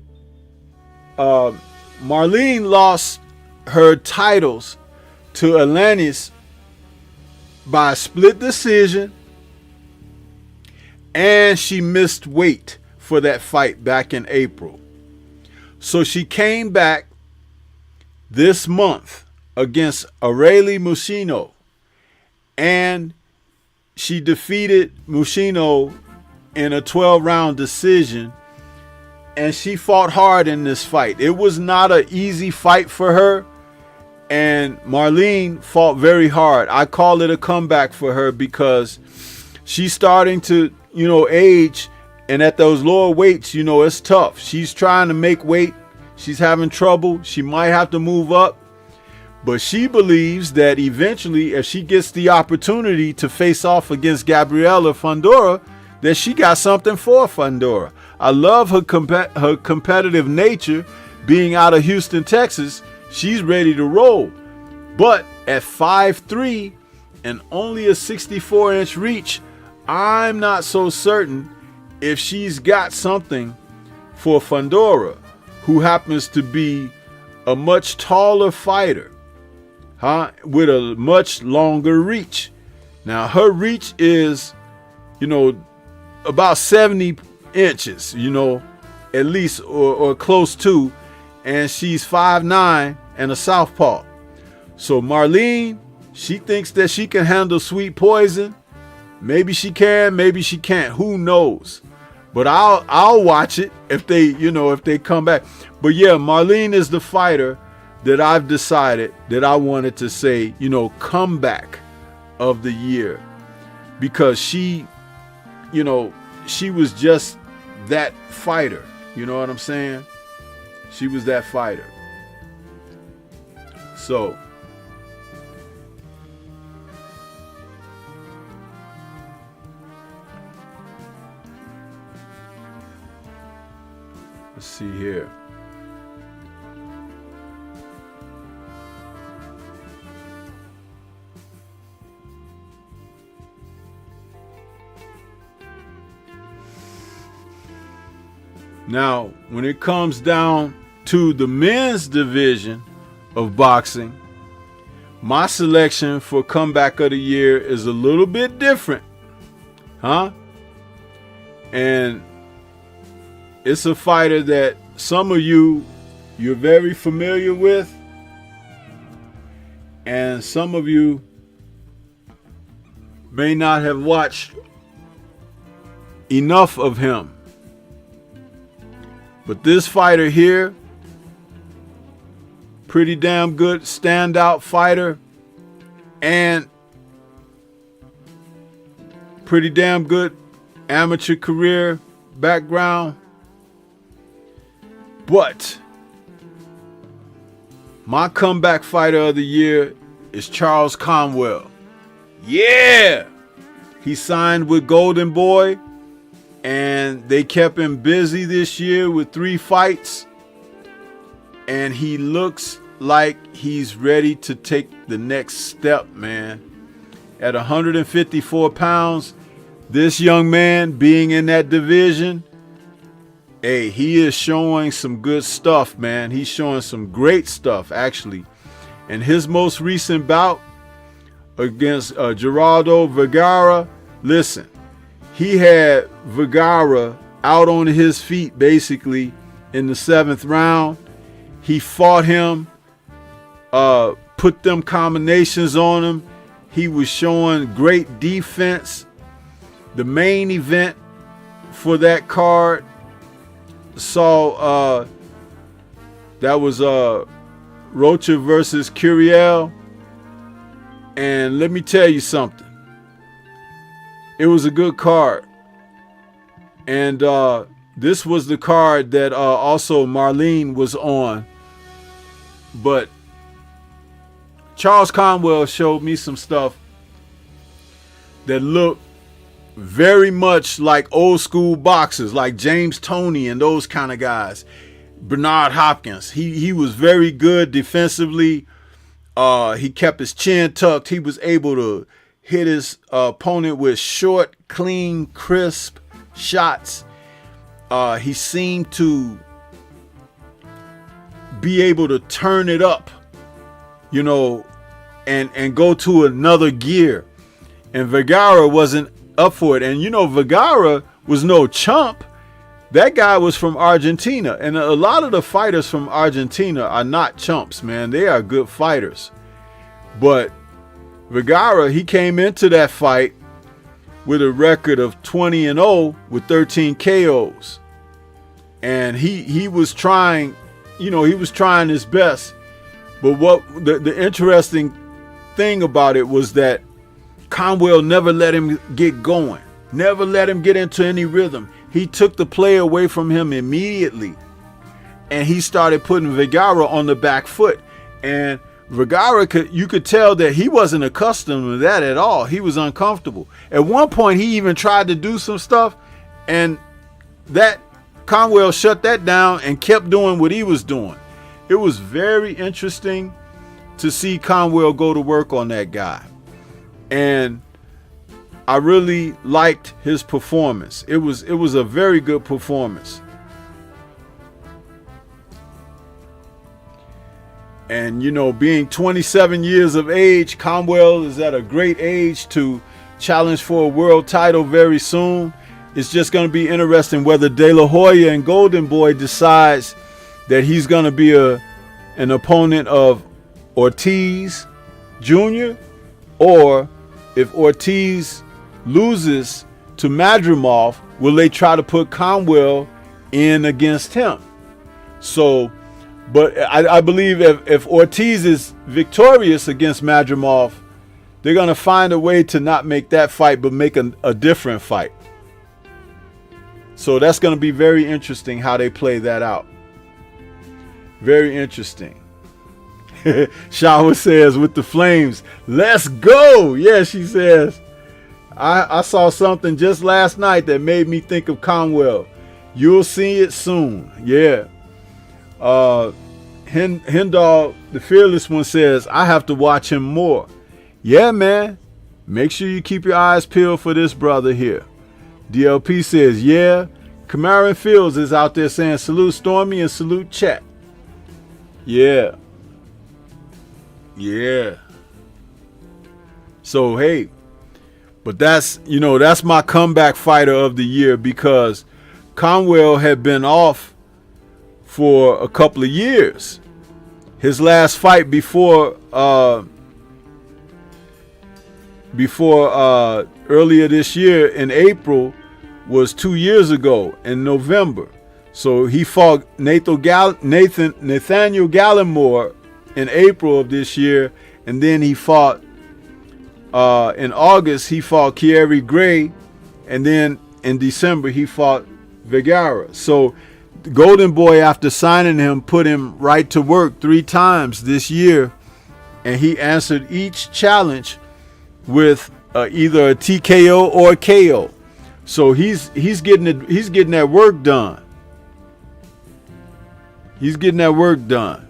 Marlene lost her titles to Alanis by a split decision, and she missed weight for that fight back in April. So she came back this month against Aureli Mushino, and she defeated Mushino in a 12-round decision, and she fought hard in this fight. It was not an easy fight for her, And Marlene fought very hard. I call it a comeback for her because she's starting to, age. And at those lower weights, it's tough. She's trying to make weight. She's having trouble. She might have to move up. But she believes that eventually, if she gets the opportunity to face off against Gabriela Fundora, that she got something for Fundora. I love her competitive nature. Being out of Houston, Texas, she's ready to roll. But at 5'3" and only a 64-inch reach, I'm not so certain if she's got something for Fundora, who happens to be a much taller fighter, with a much longer reach. Now, her reach is, about 70 inches, at least, or close to, and she's 5'9" and a southpaw. So Marlene, she thinks that she can handle Sweet Poison. Maybe she can, maybe she can't. Who knows? But I'll watch it if they come back. But yeah, Marlene is the fighter that I've decided that I wanted to say, comeback of the year, because she was just that fighter. You know what I'm saying? She was that fighter. So let's see here. Now, when it comes down to the men's division of boxing, my selection for comeback of the year is a little bit different. And it's a fighter that some of you're very familiar with, and some of you may not have watched enough of him. But this fighter here, pretty damn good standout fighter, and pretty damn good amateur career background. But my comeback fighter of the year is Charles Conwell. Yeah! He signed with Golden Boy, and they kept him busy this year with 3 fights. And he looks like he's ready to take the next step, man. At 154 pounds, this young man being in that division, hey, he is showing some good stuff, man. He's showing some great stuff, actually. And his most recent bout against Geraldo Vergara, listen, he had Vergara out on his feet basically in the 7th round. He fought him, put them combinations on him. He was showing great defense. The main event for that card saw that was Rocha versus Curiel. And let me tell you something. It was a good card. And this was the card that also Marlene was on. But Charles Conwell showed me some stuff that looked very much like old school boxers, like James Toney and those kind of guys. Bernard Hopkins. He was very good defensively. He kept his chin tucked. He was able to hit his opponent with short, clean, crisp shots. He seemed to be able to turn it up, and go to another gear. And Vergara wasn't up for it. And Vergara was no chump. That guy was from Argentina. And a lot of the fighters from Argentina are not chumps, man. They are good fighters. But Vergara, he came into that fight with a record of 20-0 with 13 KOs. And he was trying, he was trying his best But what the interesting thing about it was that Conwell never let him get going, never let him get into any rhythm. He took the play away from him immediately, and he started putting Vergara on the back foot. And Vergara, you could tell that he wasn't accustomed to that at all. He was uncomfortable. At one point, he even tried to do some stuff, and that Conwell shut that down and kept doing what he was doing. It was very interesting to see Conwell go to work on that guy. And I really liked his performance. It was a very good performance. And, you know, being 27 years of age, Conwell is at a great age to challenge for a world title very soon. It's just going to be interesting whether De La Hoya and Golden Boy decides that he's going to be an opponent of Ortiz Jr., or if Ortiz loses to Madrimov, will they try to put Conwell in against him? So, but I believe if Ortiz is victorious against Madrimov, they're going to find a way to not make that fight, but make a different fight. So that's going to be very interesting how they play that out. Very interesting. Shawa says, with the Flames, let's go. Yeah, she says, I saw something just last night that made me think of Conwell. You'll see it soon. Yeah. Hendal, the fearless one, says, I have to watch him more. Yeah, man. Make sure you keep your eyes peeled for this brother here. DLP says, yeah. Kamaran Fields is out there saying, salute Stormy and salute Chet. Yeah. Yeah. So, hey, but that's my comeback fighter of the year, because Conwell had been off for a couple of years. His last fight before earlier this year in April was 2 years ago in November. So he fought Nathaniel Gallimore in April of this year, and then he fought in August he fought Kieri Gray, and then in December he fought Vergara. So Golden Boy, after signing him, put him right to work 3 times this year, and he answered each challenge with either a TKO or a KO. So he's getting that work done. He's getting that work done.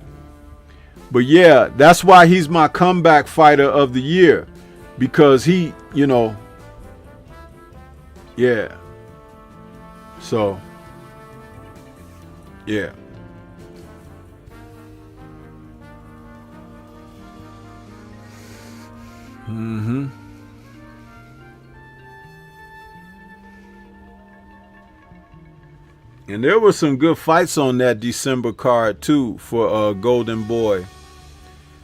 But yeah, that's why he's my comeback fighter of the year, because he, yeah. So, yeah. Mm-hmm. And there were some good fights on that December card too for Golden Boy.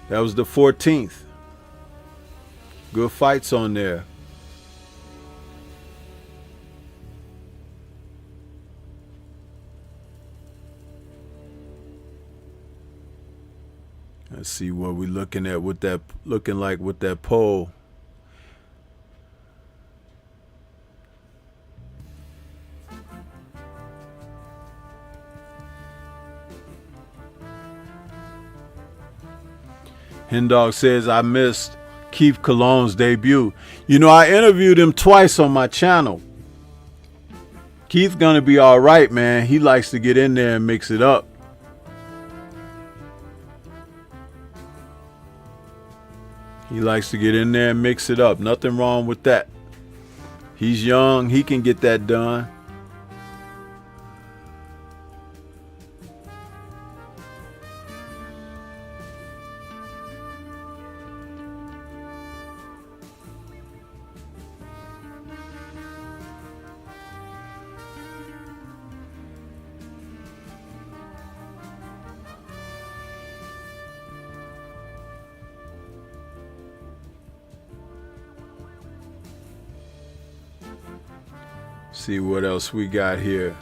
That was the 14th. Good fights on there. Let's see what we're looking at with that, looking like with that poll. Hendog says, I missed Keith Cologne's debut. I interviewed him twice on my channel. Keith's gonna be all right, man. He likes to get in there and mix it up. He likes to get in there and mix it up. Nothing wrong with that. He's young. He can get that done. See what else we got here.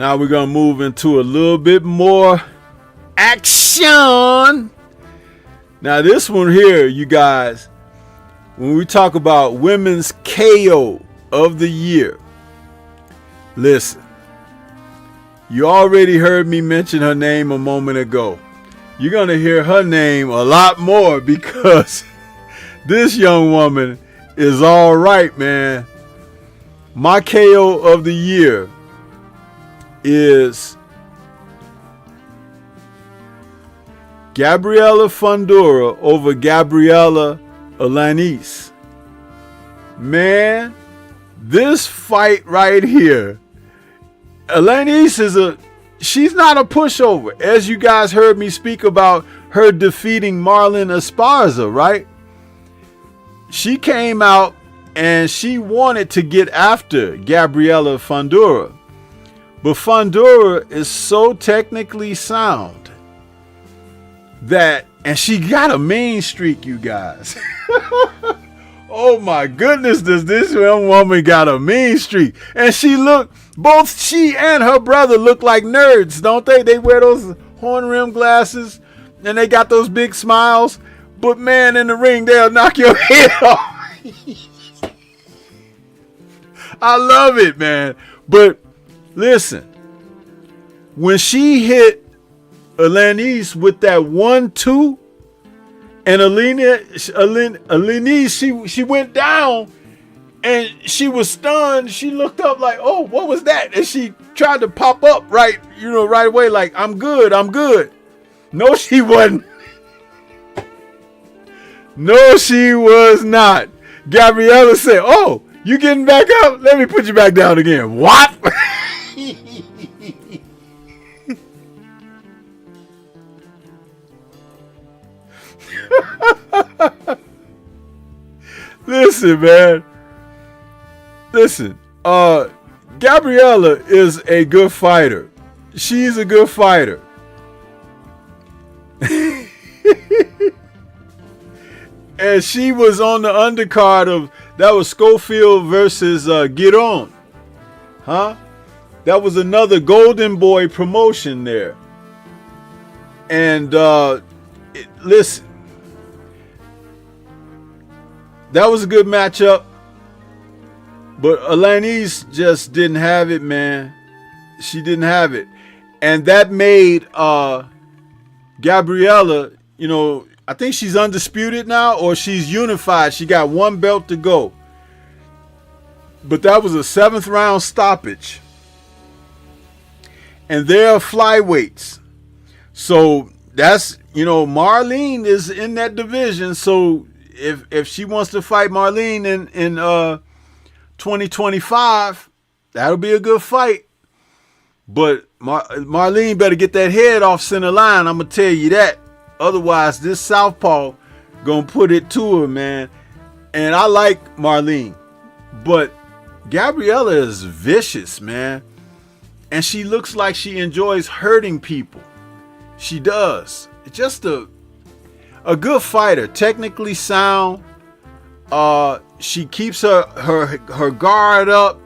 Now we're going to move into a little bit more action. Now this one here, you guys, when we talk about women's KO of the year, listen, you already heard me mention her name a moment ago. You're going to hear her name a lot more because this young woman is all right, man. My KO of the year is Gabriella Fundora over Gabriella Alanis. Man, this fight right here, Alanis she's not a pushover. As you guys heard me speak about her defeating Marlon Esparza, right? She came out and she wanted to get after Gabriella Fundora. But Fundora is so technically sound that, and she got a mean streak, you guys. Oh my goodness, does this young woman got a mean streak. And both she and her brother look like nerds, don't they? They wear those horn rim glasses and they got those big smiles. But man, in the ring, they'll knock your head off. I love it, man. But listen, when she hit Alanis with that 1-2, and Alanis, she went down and she was stunned. She looked up like, oh, what was that? And she tried to pop up right away, like, I'm good. No, she wasn't. No, she was not. Gabriella said, oh, you getting back up? Let me put you back down again. What? Listen, man. Listen. Gabriella is a good fighter. She's a good fighter. And she was on the undercard of, that was Schofield versus Get On. Huh? That was another Golden Boy promotion there. And listen, that was a good matchup. But Alanis just didn't have it, man. She didn't have it. And that made Gabriella, I think she's undisputed now, or she's unified. She got one belt to go. But that was a 7th round stoppage. And they're flyweights. So that's, Marlene is in that division. So if she wants to fight Marlene in 2025, that'll be a good fight. But Marlene better get that head off center line. I'm going to tell you that. Otherwise, this southpaw going to put it to her, man. And I like Marlene. But Gabriella is vicious, man. And she looks like she enjoys hurting people. She does. It's just a good fighter. Technically sound. She keeps her guard up.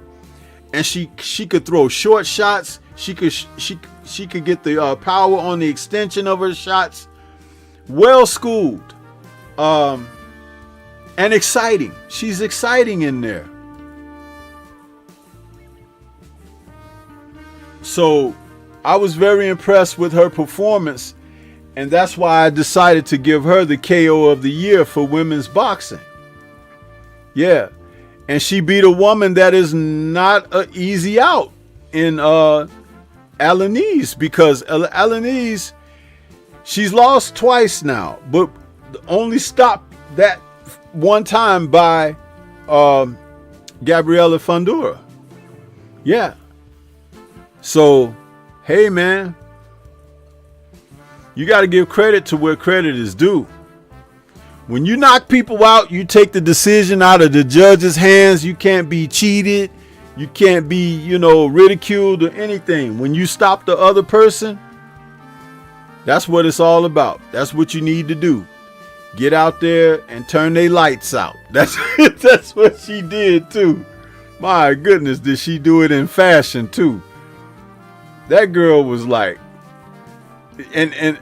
And she could throw short shots. She could get the power on the extension of her shots. Well schooled. And exciting. She's exciting in there. So I was very impressed with her performance. And that's why I decided to give her the KO of the year for women's boxing. Yeah. And she beat a woman that is not an easy out in Alanis, because Alanis, she's lost twice now, but only stopped that one time by Gabriella Fundora. Yeah. So, hey, man, you got to give credit to where credit is due. When you knock people out, you take the decision out of the judge's hands. You can't be cheated. You can't be, ridiculed or anything. When you stop the other person, that's what it's all about. That's what you need to do. Get out there and turn their lights out. That's what she did too. My goodness, did she do it in fashion too. that girl was like, and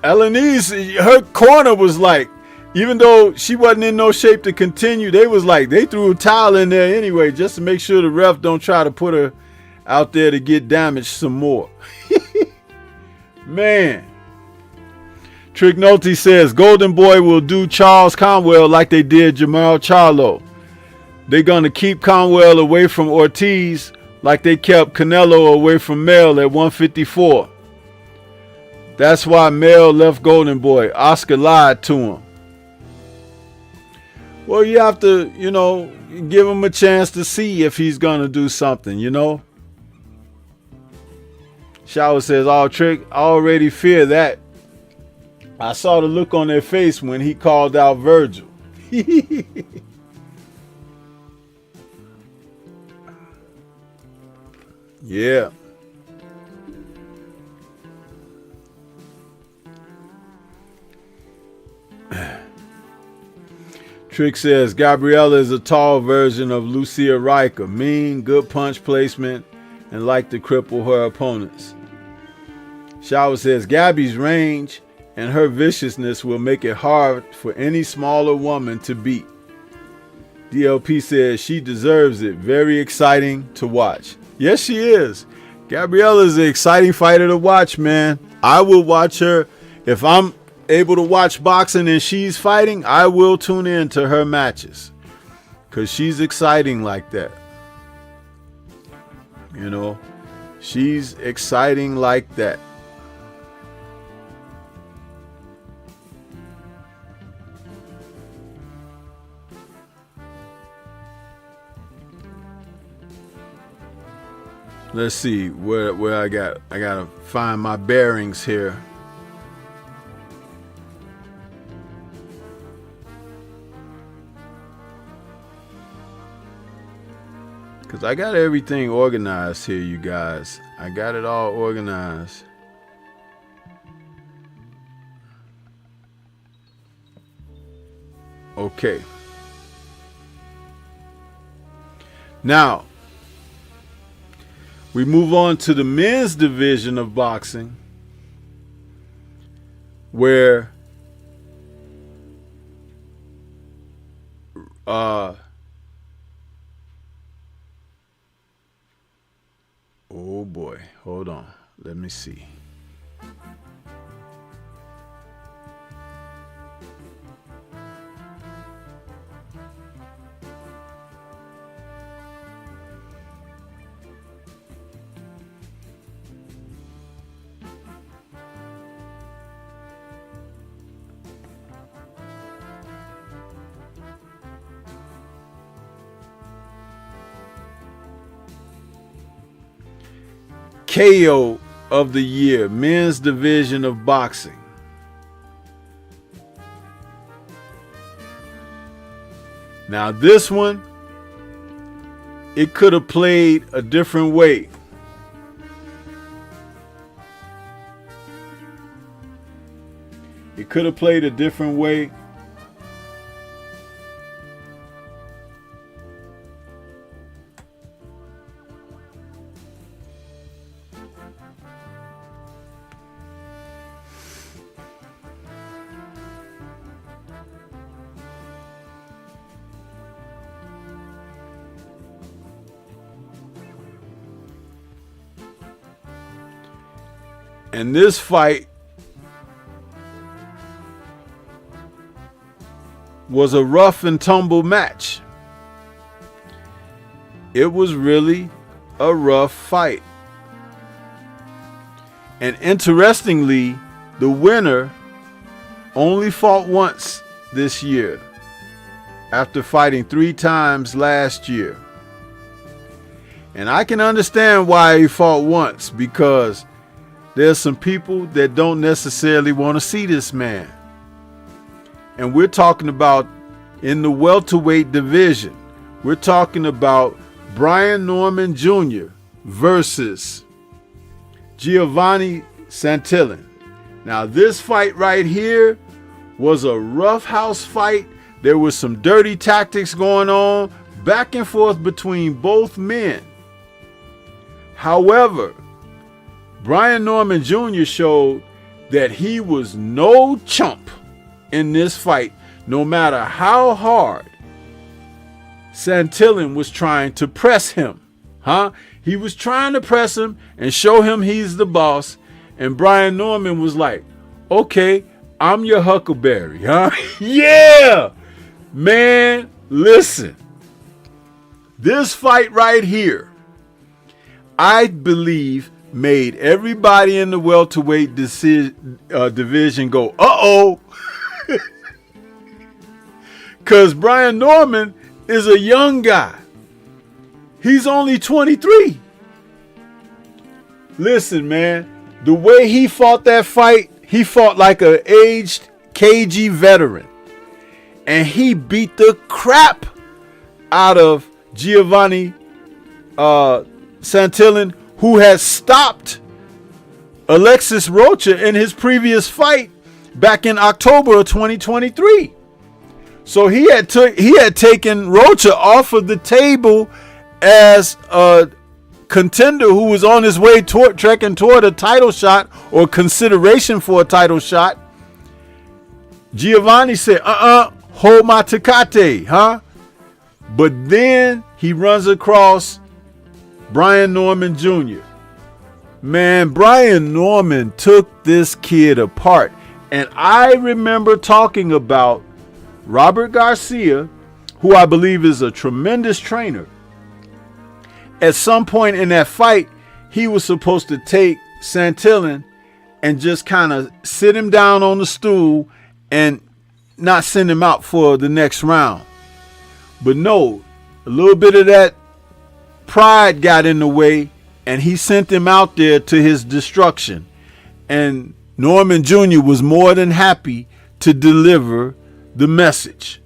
Elenise, her corner was like, even though she wasn't in no shape to continue, they was like, they threw a towel in there anyway, just to make sure the ref don't try to put her out there to get damaged some more. Man. Trick Nolte says, Golden Boy will do Charles Conwell like they did Jamal Charlo. They're going to keep Conwell away from Ortiz like they kept Canelo away from Mel at 154. That's why Mel left Golden Boy. Oscar lied to him. Well, you have to, you know, give him a chance to see if he's going to do something, you know. Shower says, "Oh, Trick, I already fear that. I saw the look on their face when he called out Virgil." Yeah. Trick says, Gabriella is a tall version of Lucia Riker. Mean, good punch placement, and like to cripple her opponents. Shower says, Gabby's range and her viciousness will make it hard for any smaller woman to beat. DLP says she deserves it. Very exciting to watch. Yes, she is. Gabriella is an exciting fighter to watch, man. I will watch her. If I'm able to watch boxing and she's fighting, I will tune in to her matches. Because she's exciting like that. You know, she's exciting like that. Let's see where I gotta find my bearings here. Cause I got everything organized here, you guys. I got it all organized. Okay. Now, we move on to the men's division of boxing, where oh boy, hold on, let me see. KO of the year, men's division of boxing. Now this one, it could have played a different way. It could have played a different way. And this fight was a rough and tumble match. It was really a rough fight. And interestingly, the winner only fought once this year after fighting 3 times last year. And I can understand why he fought once, because there's some people that don't necessarily want to see this man. And we're talking about in the welterweight division. We're talking about Brian Norman Jr. versus Giovanni Santillan. Now this fight right here was a rough house fight. There was some dirty tactics going on back and forth between both men. However, Brian Norman Jr. showed that he was no chump in this fight, no matter how hard Santillan was trying to press him. He was trying to press him and show him he's the boss. And Brian Norman was like, okay, I'm your Huckleberry, Yeah! Man, listen. This fight right here, I believe, made everybody in the welterweight division go, uh-oh. Because Brian Norman is a young guy. He's only 23. Listen, man, the way he fought that fight, he fought like an aged KG veteran. And he beat the crap out of Giovanni Santillan, who has stopped Alexis Rocha in his previous fight back in October of 2023. So he had taken Rocha off of the table as a contender who was on his way trekking toward a title shot or consideration for a title shot. Giovanni said, hold my Tecate, But then he runs across Brian Norman Jr. Man, Brian Norman took this kid apart. And I remember talking about Robert Garcia, who I believe is a tremendous trainer. At some point in that fight, he was supposed to take Santillan and just kind of sit him down on the stool and not send him out for the next round. But no, a little bit of that pride got in the way, and he sent him out there to his destruction. And Norman Jr. was more than happy to deliver the message.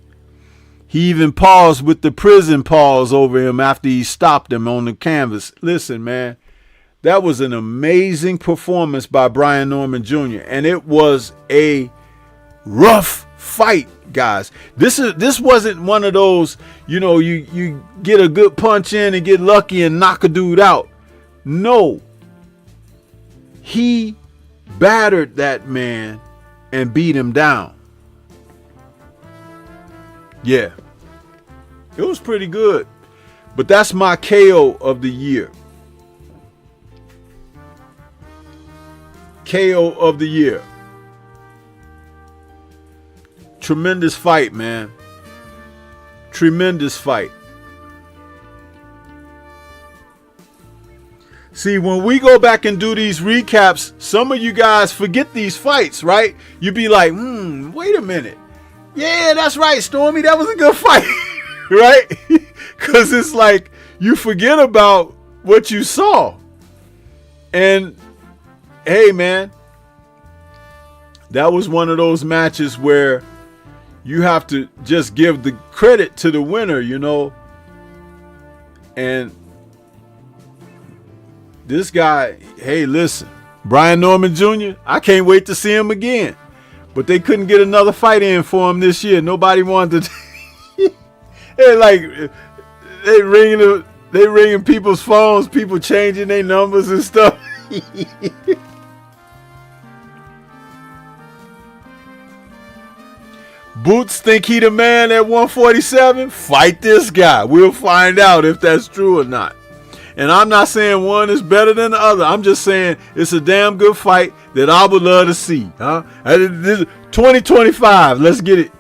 He even paused with the prison pause over him after he stopped him on the canvas. Listen, man, that was an amazing performance by Brian Norman Jr. And it was a rough fight, guys. This wasn't one of those, you get a good punch in and get lucky and knock a dude out. No. He battered that man and beat him down. Yeah. It was pretty good. But that's my KO of the year. KO of the year. Tremendous fight, man. Tremendous fight. See, when we go back and do these recaps, some of you guys forget these fights, right? You be like, wait a minute. Yeah, that's right, Stormy. That was a good fight, right? Because it's like you forget about what you saw. And hey, man, that was one of those matches where you have to just give the credit to the winner, And this guy, hey, listen, Brian Norman Jr., I can't wait to see him again. But they couldn't get another fight in for him this year. Nobody wanted to. They ringing people's phones, people changing their numbers and stuff. Boots think he the man at 147? Fight this guy. We'll find out if that's true or not. And I'm not saying one is better than the other. I'm just saying it's a damn good fight that I would love to see. 2025. Let's get it.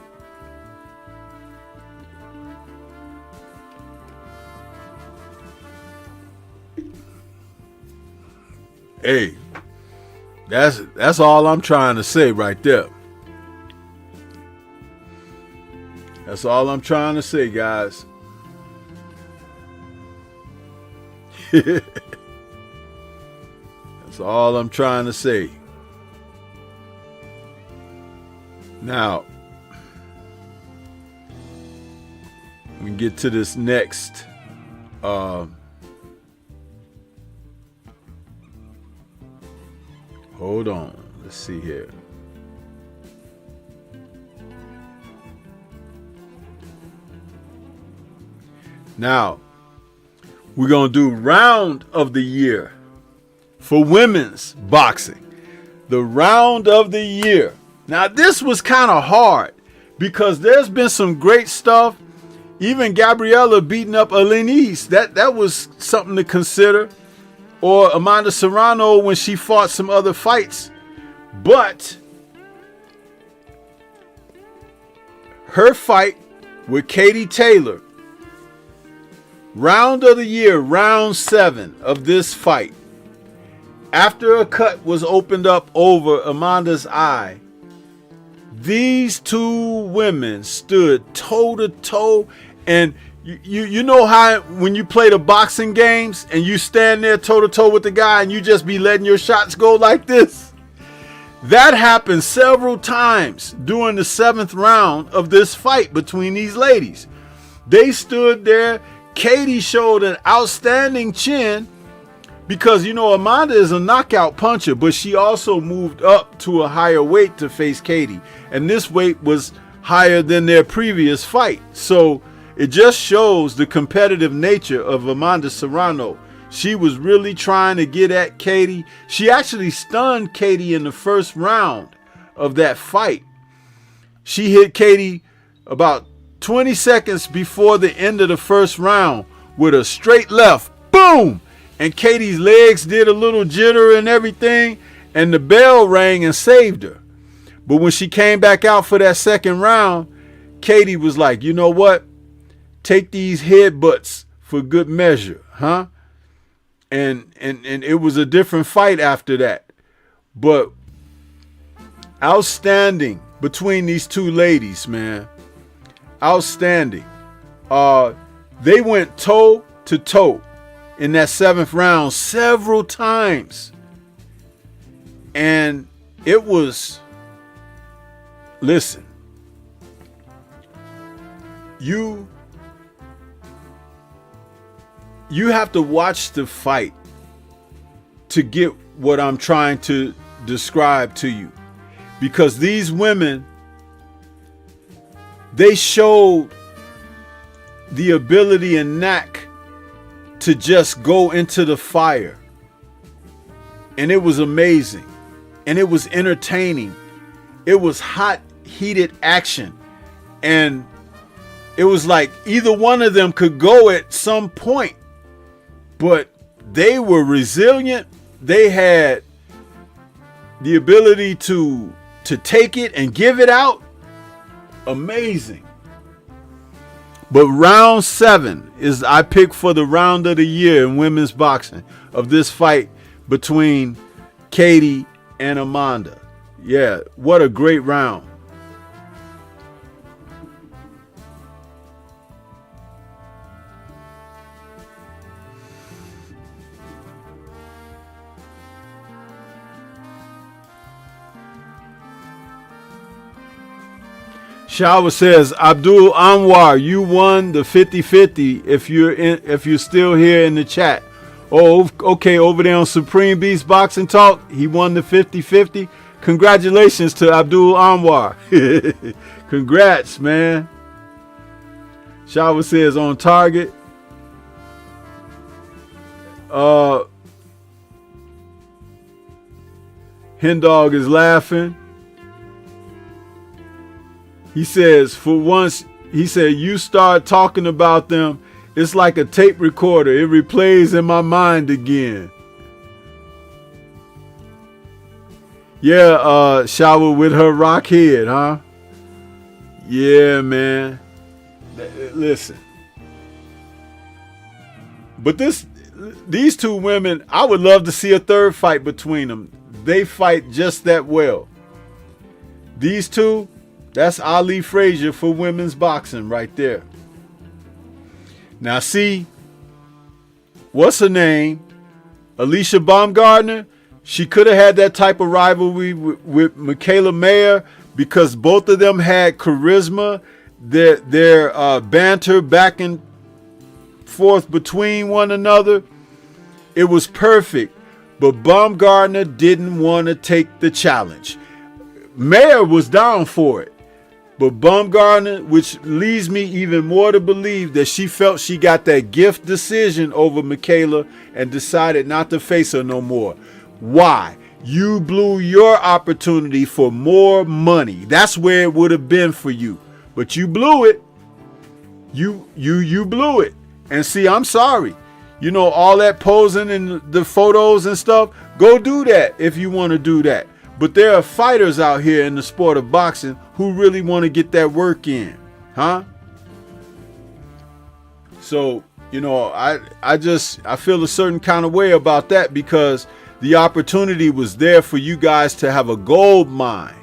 Hey, that's all I'm trying to say right there. That's all I'm trying to say, guys. That's all I'm trying to say. Now, we can get to this next. Hold on. Let's see here. Now, we're going to do round of the year for women's boxing. The round of the year. Now, this was kind of hard because there's been some great stuff. Even Gabriella beating up Alenice, that was something to consider. Or Amanda Serrano when she fought some other fights. But her fight with Katie Taylor, round of the year, round 7 of this fight. After a cut was opened up over Amanda's eye, these two women stood toe to toe. And you know how when you play the boxing games and you stand there toe to toe with the guy and you just be letting your shots go like this? That happened several times during the 7th round of this fight between these ladies. They stood there. Katie showed an outstanding chin because, you know, Amanda is a knockout puncher, but she also moved up to a higher weight to face Katie. And this weight was higher than their previous fight. So it just shows the competitive nature of Amanda Serrano. She was really trying to get at Katie. She actually stunned Katie in the first round of that fight. She hit Katie about 20 seconds before the end of the first round with a straight left. Boom! And Katie's legs did a little jitter and everything, and the bell rang and saved her. But when she came back out for that second round, Katie was like, you know what? Take these headbutts for good measure, huh? And it was a different fight after that. But outstanding between these two ladies, man. Outstanding. They went toe to toe in that 7th round several times. And it was, listen, you have to watch the fight to get what I'm trying to describe to you. Because these women, they showed the ability and knack to just go into the fire. And it was amazing. And it was entertaining. It was hot, heated action. And it was like either one of them could go at some point. But they were resilient. They had the ability to take it and give it out. Amazing. But round 7 is I picked for the round of the year in women's boxing of this fight between Katie and Amanda. Yeah, what a great round. Shawa says, Abdul Anwar, you won the 50-50 if you're still here in the chat. Oh, okay, over there on Supreme Beast Boxing Talk, he won the 50-50. Congratulations to Abdul Anwar. Congrats, man. Shawa says on target. Hendog is laughing. He says, for once, he said, you start talking about them, it's like a tape recorder. It replays in my mind again. Yeah, Shower with her rock head, huh? Yeah, man. Listen. But these two women, I would love to see a third fight between them. They fight just that well. These two, that's Ali Frazier for women's boxing right there. Now see, what's her name? Alicia Baumgardner. She could have had that type of rivalry with Michaela Mayer because both of them had charisma. Their banter back and forth between one another. It was perfect. But Baumgardner didn't want to take the challenge. Mayer was down for it. But Baumgardner, which leads me even more to believe that she felt she got that gift decision over Michaela and decided not to face her no more. Why? You blew your opportunity for more money. That's where it would have been for you. But you blew it. You blew it. And see, I'm sorry. You know, all that posing and the photos and stuff, go do that if you want to do that. But there are fighters out here in the sport of boxing who really want to get that work in. Huh? So, you know, I feel a certain kind of way about that, because the opportunity was there for you guys to have a gold mine,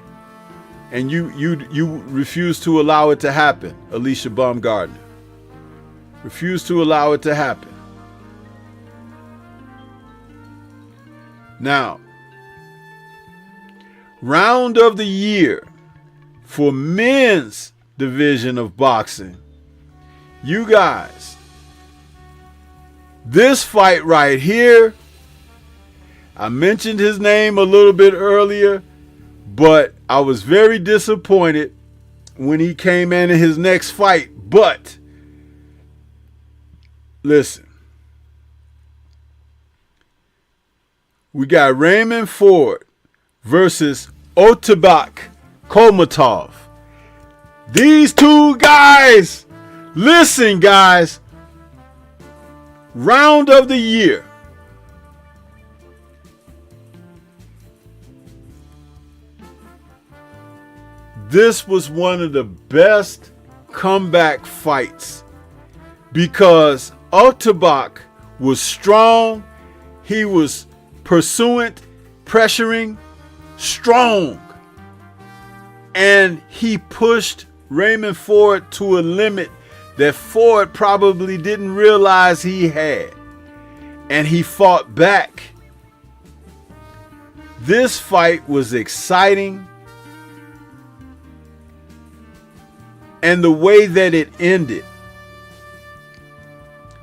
and you refused to allow it to happen. Alicia Baumgardner refused to allow it to happen. Now, round of the year for men's division of boxing, you guys, this fight right here, I mentioned his name a little bit earlier, but I was very disappointed when he came in his next fight. But listen, we got Raymond Ford versus Otabak Kolmatov. These two guys, listen guys, round of the year. This was one of the best comeback fights, because Otabak was strong. He was pursuant, pressuring, strong. And he pushed Raymond Ford to a limit that Ford probably didn't realize he had. And he fought back. This fight was exciting. And the way that it ended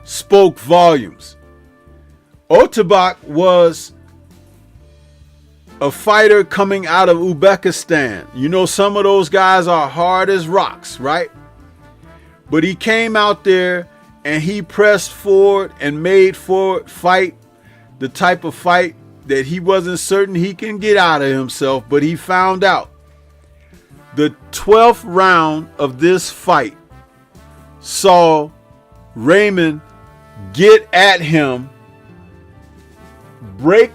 spoke volumes. Otabak was a fighter coming out of Uzbekistan. You know, some of those guys are hard as rocks, right? But he came out there and he pressed forward and made Ford fight the type of fight that he wasn't certain he can get out of himself, but he found out. The 12th round of this fight saw Raymond get at him,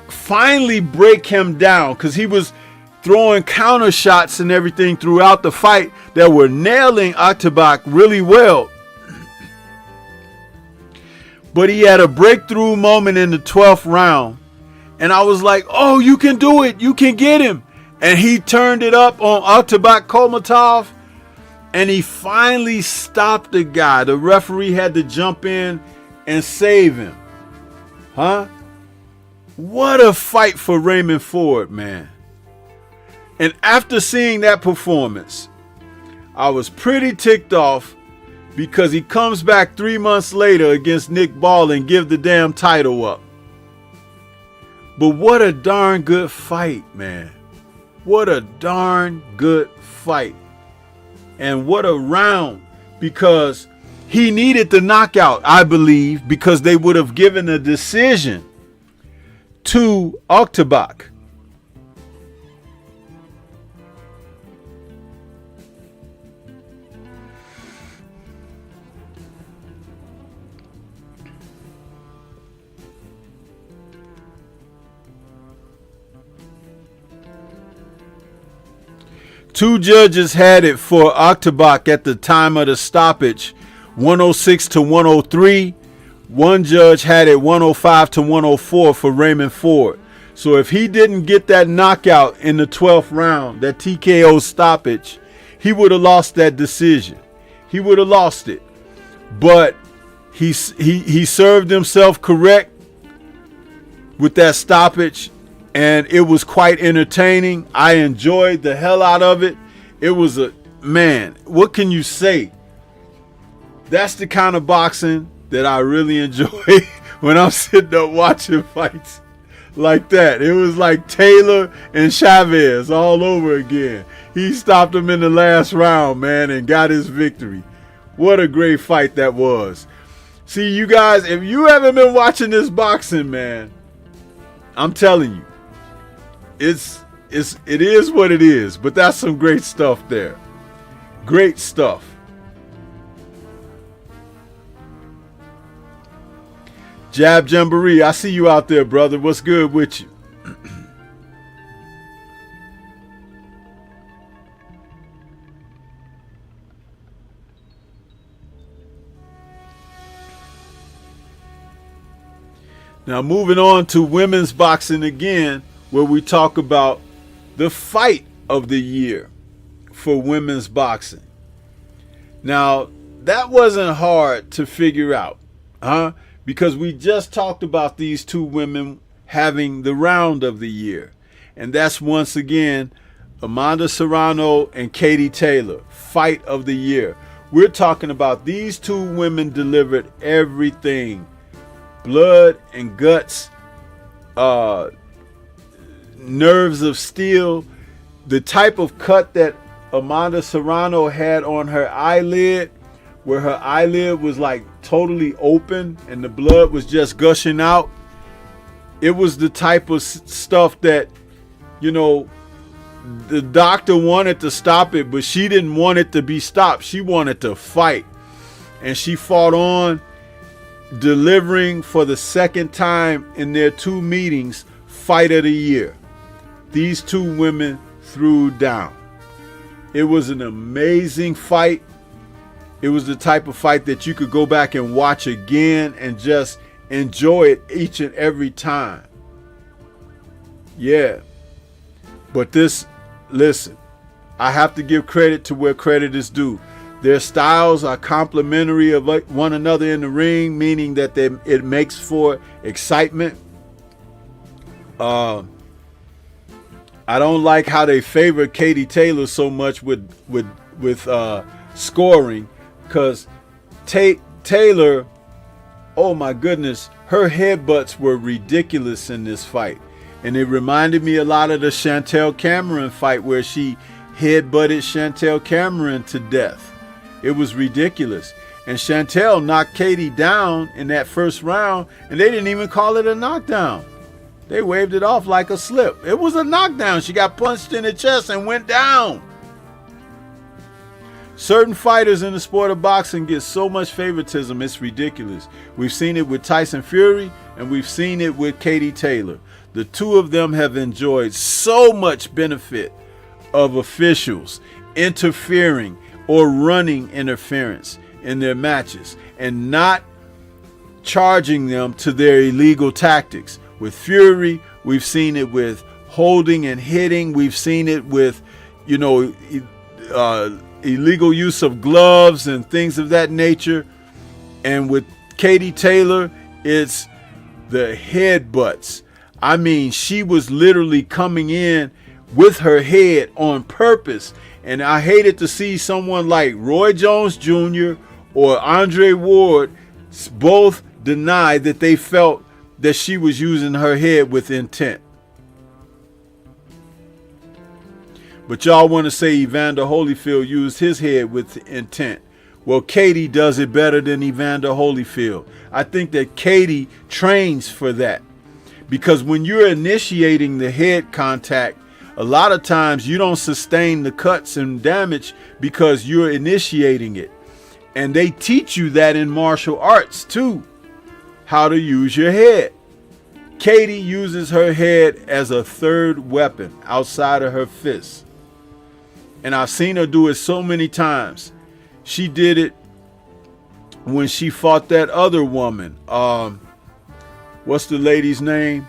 finally break him down, because he was throwing counter shots and everything throughout the fight that were nailing Otabak really well. But he had a breakthrough moment in the 12th round, and I was like, oh, you can do it, you can get him. And he turned it up on Otabak Kolmatov, and he finally stopped the guy. The referee had to jump in and save him. Huh? What a fight for Raymond Ford, man. And after seeing that performance, I was pretty ticked off, because he comes back 3 months later against Nick Ball and give the damn title up. But what a darn good fight, man. What a darn good fight. And what a round, because he needed the knockout, I believe, because they would have given a decision to Otabak. Two judges had it for Otabak at the time of the stoppage, 106 to 103. One judge had it 105 to 104 for Raymond Ford. So if he didn't get that knockout in the 12th round, that TKO stoppage, he would have lost that decision. He would have lost it. But he served himself correct with that stoppage, and it was quite entertaining. I enjoyed the hell out of it. It was man, what can you say? That's the kind of boxing that I really enjoy when I'm sitting up watching fights like that. It was like Taylor and Chavez all over again. He stopped him in the last round, man, and got his victory. What a great fight that was. See, you guys, if you haven't been watching this boxing, man, I'm telling you, it is what it is. But that's some great stuff there. Great stuff. Jab Jamboree, I see you out there, brother. What's good with you? Now, moving on to women's boxing again, where we talk about the fight of the year for women's boxing. Now, that wasn't hard to figure out, huh? Because we just talked about these two women having the round of the year. And that's once again Amanda Serrano and Katie Taylor, fight of the year. We're talking about these two women delivered everything. Blood and guts, nerves of steel. The type of cut that Amanda Serrano had on her eyelid, where her eyelid was like totally open and the blood was just gushing out. It was the type of stuff that, you know, the doctor wanted to stop it, but she didn't want it to be stopped. She wanted to fight. And she fought on, delivering for the second time in their two meetings, fight of the year. These two women threw down. It was an amazing fight. It was the type of fight that you could go back and watch again and just enjoy it each and every time. Yeah. But listen, I have to give credit to where credit is due. Their styles are complementary of one another in the ring, meaning that it makes for excitement. I don't like how they favor Katie Taylor so much with scoring, because Taylor, oh my goodness, her headbutts were ridiculous in this fight. And it reminded me a lot of the Chantel Cameron fight where she headbutted Chantel Cameron to death. It was ridiculous. And Chantel knocked Katie down in that first round, and they didn't even call it a knockdown. They waved it off like a slip. It was a knockdown. She got punched in the chest and went down. Certain fighters in the sport of boxing get so much favoritism, it's ridiculous. We've seen it with Tyson Fury, and we've seen it with Katie Taylor. The two of them have enjoyed so much benefit of officials interfering or running interference in their matches and not charging them to their illegal tactics. With Fury, we've seen it with holding and hitting. We've seen it with, illegal use of gloves and things of that nature. And with Katie Taylor, it's the headbutts. I mean, she was literally coming in with her head on purpose. And I hated to see someone like Roy Jones Jr. or Andre Ward both deny that they felt that she was using her head with intent. But y'all want to say Evander Holyfield used his head with intent. Well, Katie does it better than Evander Holyfield. I think that Katie trains for that. Because when you're initiating the head contact, a lot of times you don't sustain the cuts and damage because you're initiating it. And they teach you that in martial arts too, how to use your head. Katie uses her head as a third weapon outside of her fists. And I've seen her do it so many times. She did it when she fought that other woman. What's the lady's name?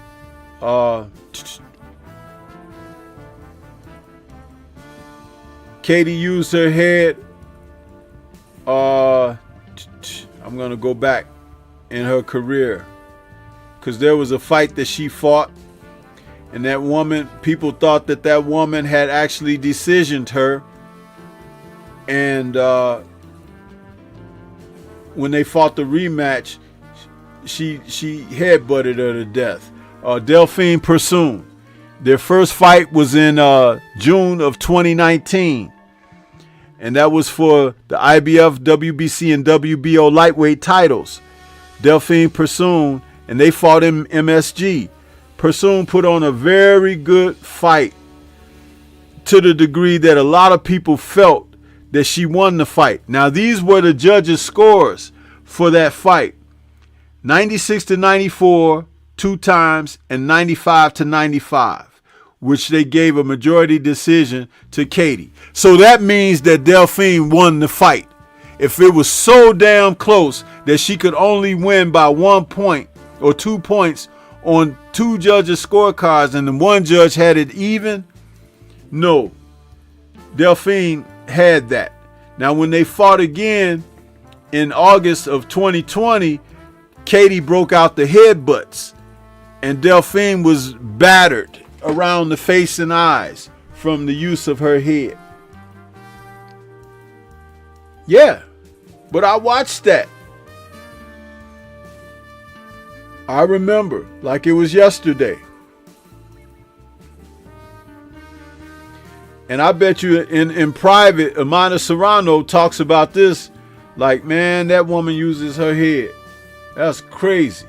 Katie used her head. I'm going to go back in her career, because there was a fight that she fought, and that woman, people thought that that woman had actually decisioned her. And when they fought the rematch, she headbutted her to death. Delphine Persoon. Their first fight was in June of 2019. And that was for the IBF, WBC, and WBO lightweight titles. Delphine Persoon, and they fought in MSG. Persoon put on a very good fight, to the degree that a lot of people felt that she won the fight. Now, these were the judges' scores for that fight. 96-94 2 times and 95-95, which they gave a majority decision to Katie. So that means that Delphine won the fight. If it was so damn close that she could only win by 1 point or 2 points on 2 judges' scorecards and the one judge had it even, no, Delphine had that. Now, when they fought again in August of 2020, Katie broke out the headbutts, and Delphine was battered around the face and eyes from the use of her head. Yeah, but I watched that. I remember like it was yesterday. And I bet you in private, Amanda Serrano talks about this like, man, that woman uses her head. That's crazy.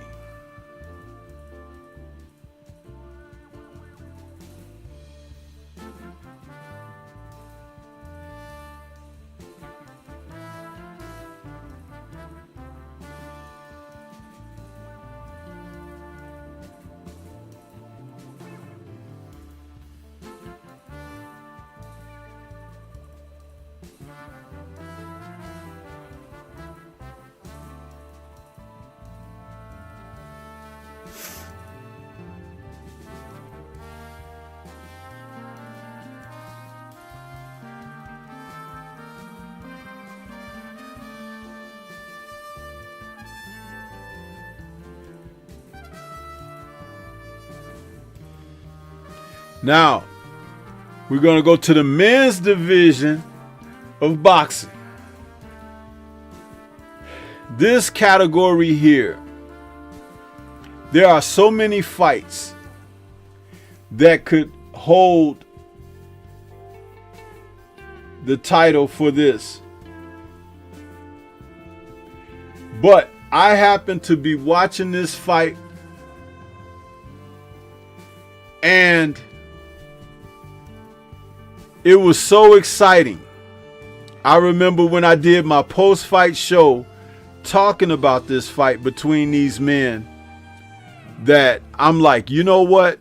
Now, we're going to go to the men's division of boxing. This category here, there are so many fights that could hold the title for this. But I happen to be watching this fight, and it was so exciting. I remember when I did my post-fight show talking about this fight between these men, that I'm like, you know what?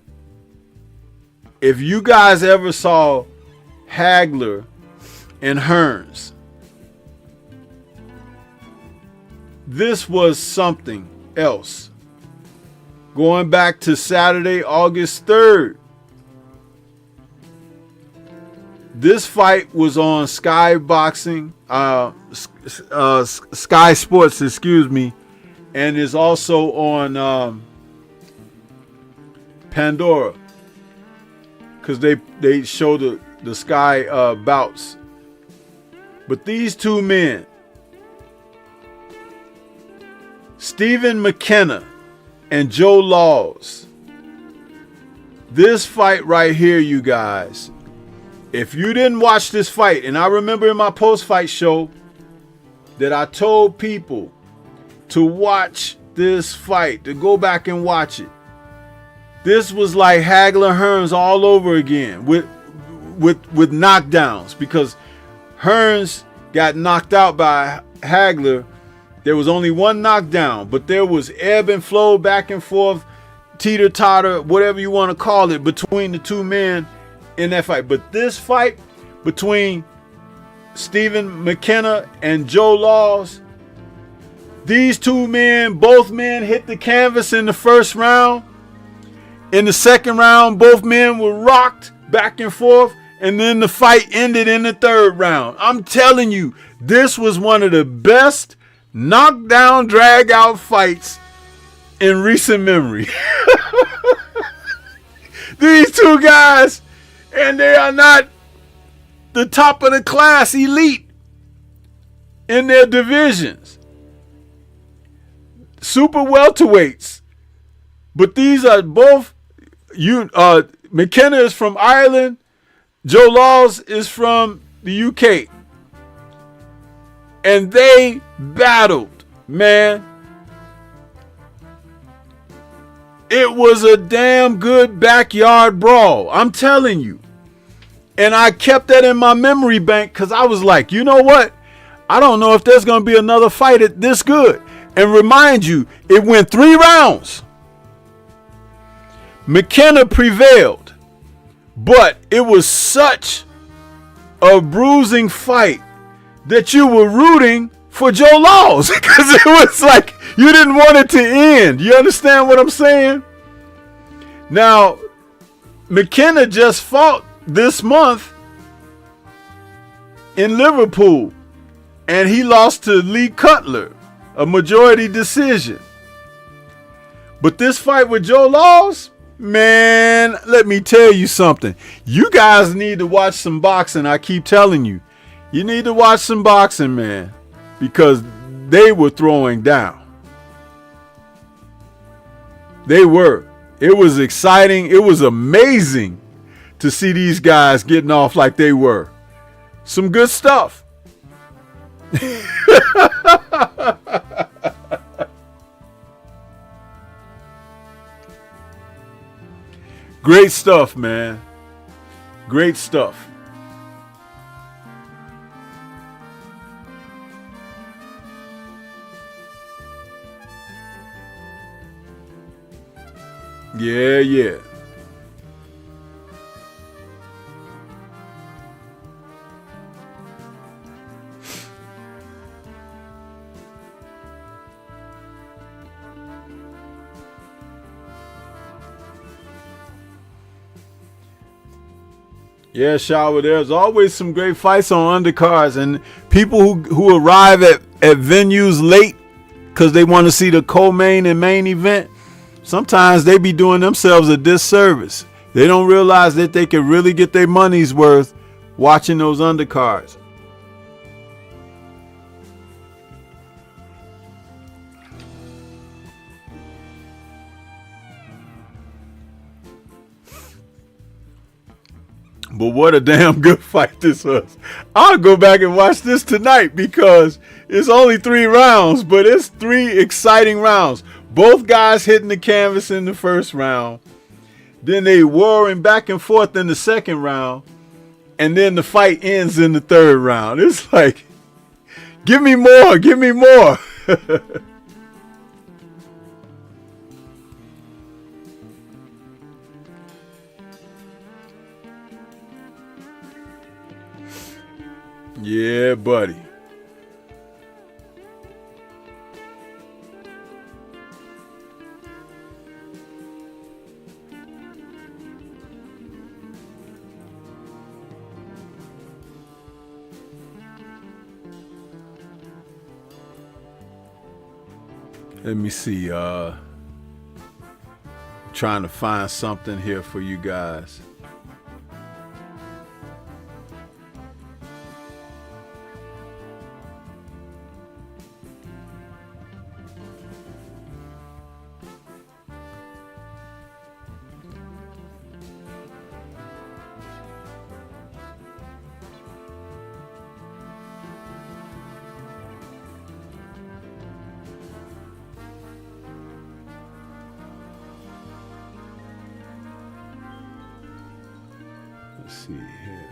If you guys ever saw Hagler and Hearns, this was something else. Going back to Saturday, August 3rd, this fight was on Sky Boxing, Sky Sports, excuse me, and is also on Pandora, because they show the Sky bouts. But these two men, Stephen McKenna and Joe Laws, this fight right here, you guys, if you didn't watch this fight, and I remember in my post-fight show that I told people to watch this fight, to go back and watch it. This was like Hagler Hearns all over again with knockdowns, because Hearns got knocked out by Hagler. There was only one knockdown, but there was ebb and flow, back and forth, teeter-totter, whatever you want to call it, between the two men in that fight. But this fight between Stephen McKenna and Joe Laws, these two men, both men hit the canvas in the first round. In the second round, both men were rocked back and forth, and then the fight ended in the third round. I'm telling you, this was one of the best knockdown, drag out fights in recent memory. These two guys, and they are not the top of the class elite in their divisions. Super welterweights. But these are both, McKenna is from Ireland, Joe Laws is from the UK. And they battled, man. It was a damn good backyard brawl. I'm telling you. And I kept that in my memory bank because I was like, you know what? I don't know if there's going to be another fight at this good. And remind you, it went 3 rounds. McKenna prevailed. But it was such a bruising fight that you were rooting for Joe Laws. Because it was like you didn't want it to end. You understand what I'm saying? Now, McKenna just fought this month in Liverpool. And he lost to Lee Cutler, a majority decision. But this fight with Joe Laws, man, let me tell you something. You guys need to watch some boxing. I keep telling you. You need to watch some boxing, man. Because they were throwing down. They were. It was exciting. It was amazing to see these guys getting off like they were. Some good stuff. Great stuff, man. Great stuff. Yeah. Yeah, Shower, there's always some great fights on undercards, and people who arrive at venues late because they want to see the co-main and main event, sometimes they be doing themselves a disservice. They don't realize that they can really get their money's worth watching those undercards. But what a damn good fight this was. I'll go back and watch this tonight because it's only 3 rounds, but it's 3 exciting rounds. Both guys hitting the canvas in the first round. Then they warring back and forth in the second round. And then the fight ends in the third round. It's like, give me more, give me more. Yeah, buddy. Let me see. Trying to find something here for you guys. Let's see here.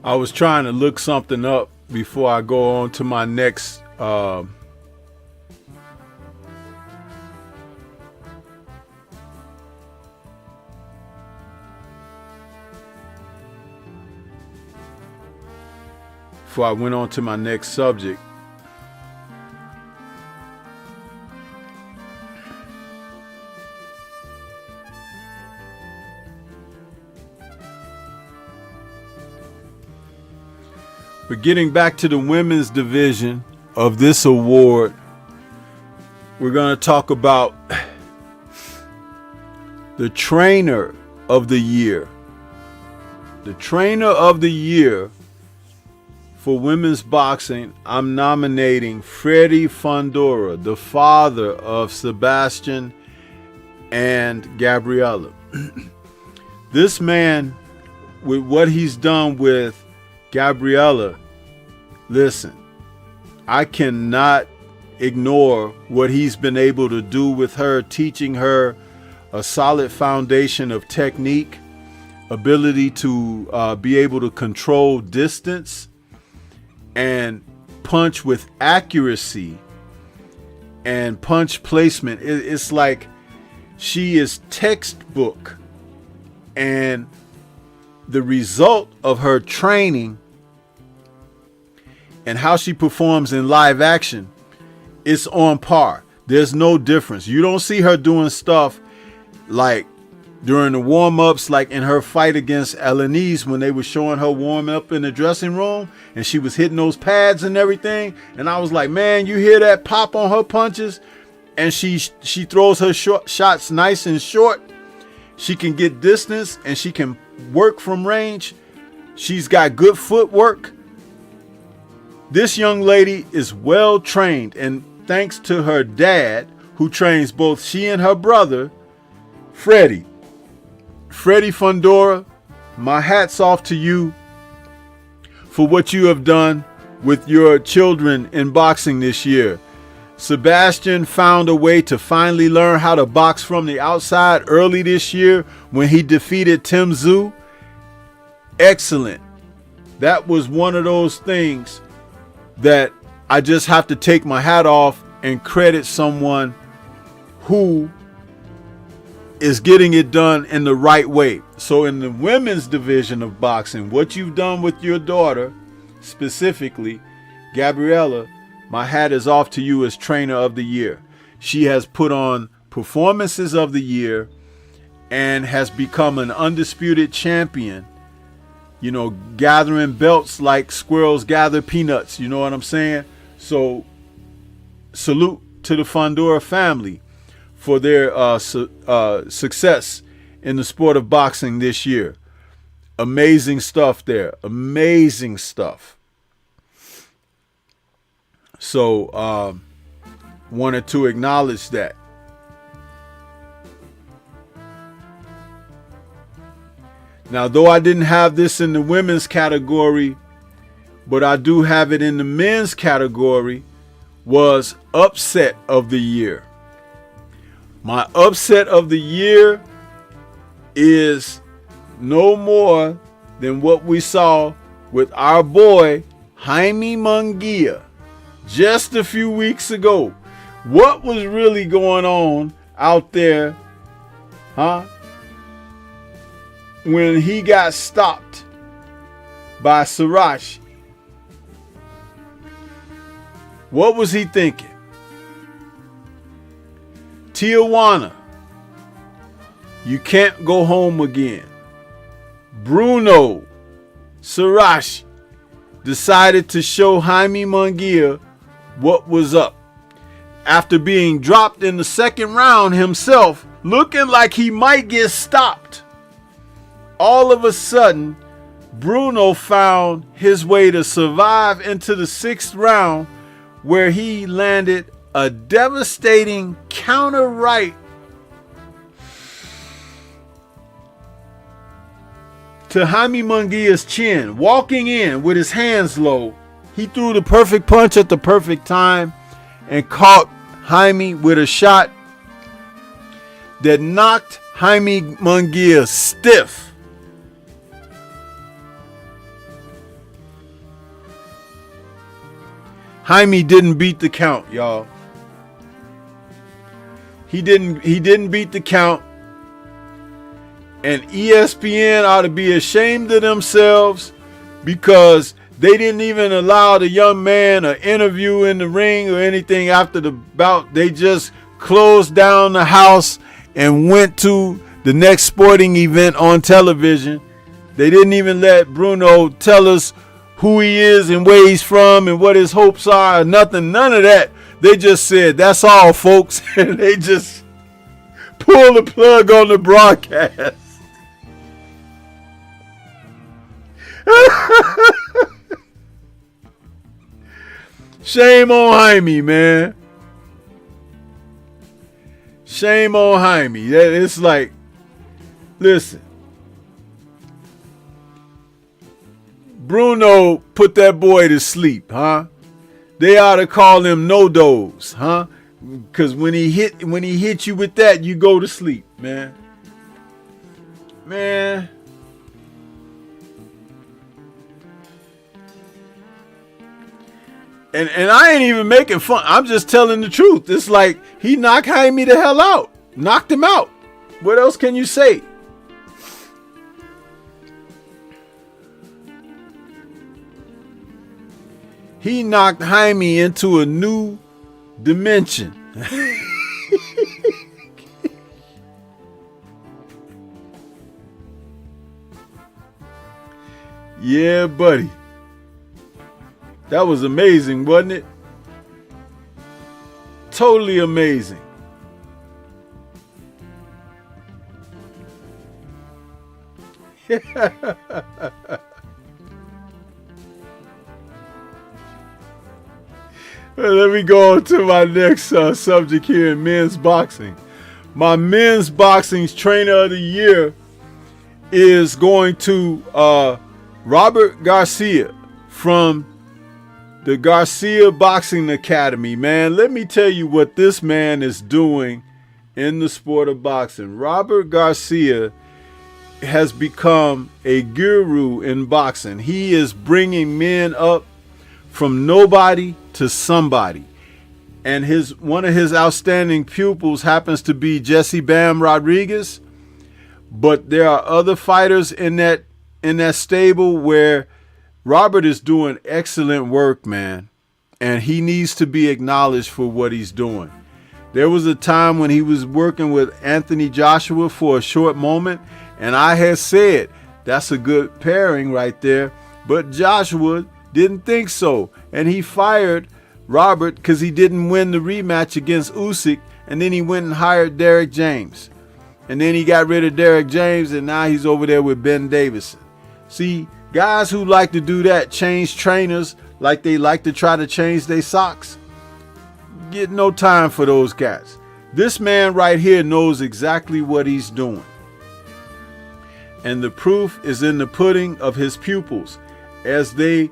I was trying to look something up before I go on to my next before I went on to my next subject. But getting back to the women's division of this award, we're going to talk about the trainer of the year. The trainer of the year for women's boxing, I'm nominating Freddie Fondora, the father of Sebastian and Gabriella. This man, with what he's done with Gabriella, listen, I cannot ignore what he's been able to do with her, teaching her a solid foundation of technique, ability to be able to control distance and punch with accuracy and punch placement. It's like she is textbook, and the result of her training and how she performs in live action is on par. There's no difference. You don't see her doing stuff like during the warm-ups, like in her fight against Elenise when they were showing her warm up in the dressing room and she was hitting those pads and everything. And I was like, man, you hear that pop on her punches? And she throws her shots nice and short. She can get distance and she can work from range. She's got good footwork. This young lady is well trained, and thanks to her dad, who trains both she and her brother, Freddie Fondora, my hat's off to you for what you have done with your children in boxing this year. Sebastian found a way to finally learn how to box from the outside early this year when he defeated Tim Tszyu. Excellent. That was one of those things that I just have to take my hat off and credit someone who is getting it done in the right way. So in the women's division of boxing, what you've done with your daughter, specifically Gabriella, my hat is off to you as trainer of the year. She has put on performances of the year and has become an undisputed champion, you know, gathering belts like squirrels gather peanuts. You know what I'm saying? So salute to the Fondora family for their success in the sport of boxing this year. Amazing stuff there. Amazing stuff. So wanted to acknowledge that. Now, though I didn't have this in the women's category, but I do have it in the men's category, was upset of the year. My upset of the year is no more than what we saw with our boy Jaime Munguia just a few weeks ago. What was really going on out there, huh? When he got stopped by Sirac. What was he thinking? Tijuana, you can't go home again. Bruno Sirac decided to show Jaime Munguia what was up. After being dropped in the second round himself, looking like he might get stopped, all of a sudden, Bruno found his way to survive into the sixth round, where he landed a devastating counter right to Jaime Munguia's chin. Walking in with his hands low, he threw the perfect punch at the perfect time and caught Jaime with a shot that knocked Jaime Munguia stiff. Jaime didn't beat the count, y'all. He didn't beat the count. And ESPN ought to be ashamed of themselves because they didn't even allow the young man an interview in the ring or anything after the bout. They just closed down the house and went to the next sporting event on television. They didn't even let Bruno tell us who he is and where he's from and what his hopes are, or nothing, none of that. They just said, that's all, folks. And they just pulled the plug on the broadcast. Shame on Jaime, man. Shame on Jaime. It's like, listen, Bruno put that boy to sleep, huh? They ought to call him no dose, huh? Because when he hit you with that, you go to sleep, man. Man. And I ain't even making fun. I'm just telling the truth. It's like he knocked Jaime the hell out. Knocked him out. What else can you say? He knocked Jaime into a new dimension. Yeah, buddy. That was amazing, wasn't it? Totally amazing. Let me go on to my next subject here in men's boxing. My men's boxing's trainer of the year is going to Robert Garcia from the Garcia Boxing Academy. Man, let me tell you what this man is doing in the sport of boxing. Robert Garcia has become a guru in boxing. He is bringing men up from nobody to somebody. And one of his outstanding pupils happens to be Jesse Bam Rodriguez. But there are other fighters in that stable where Robert is doing excellent work, man. And he needs to be acknowledged for what he's doing. There was a time when he was working with Anthony Joshua for a short moment, and I had said that's a good pairing right there. But Joshua didn't think so, and he fired Robert because he didn't win the rematch against Usyk, and then he went and hired Derek James. And then he got rid of Derek James, and now he's over there with Ben Davison. See, guys who like to do that, change trainers like they like to try to change their socks, get no time for those cats. This man right here knows exactly what he's doing. And the proof is in the pudding of his pupils as they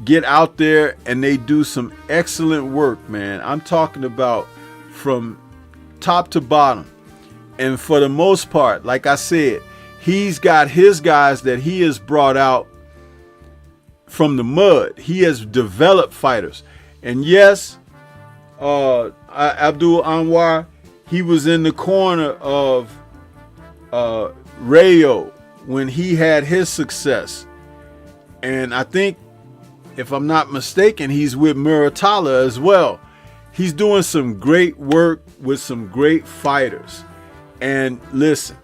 get out there and they do some excellent work, man. I'm talking about from top to bottom. And for the most part, like I said, he's got his guys that he has brought out from the mud. He has developed fighters. And yes, Abdul Anwar, he was in the corner of Rayo when he had his success. And I think, if I'm not mistaken, he's with Muratalla as well. He's doing some great work with some great fighters. And listen,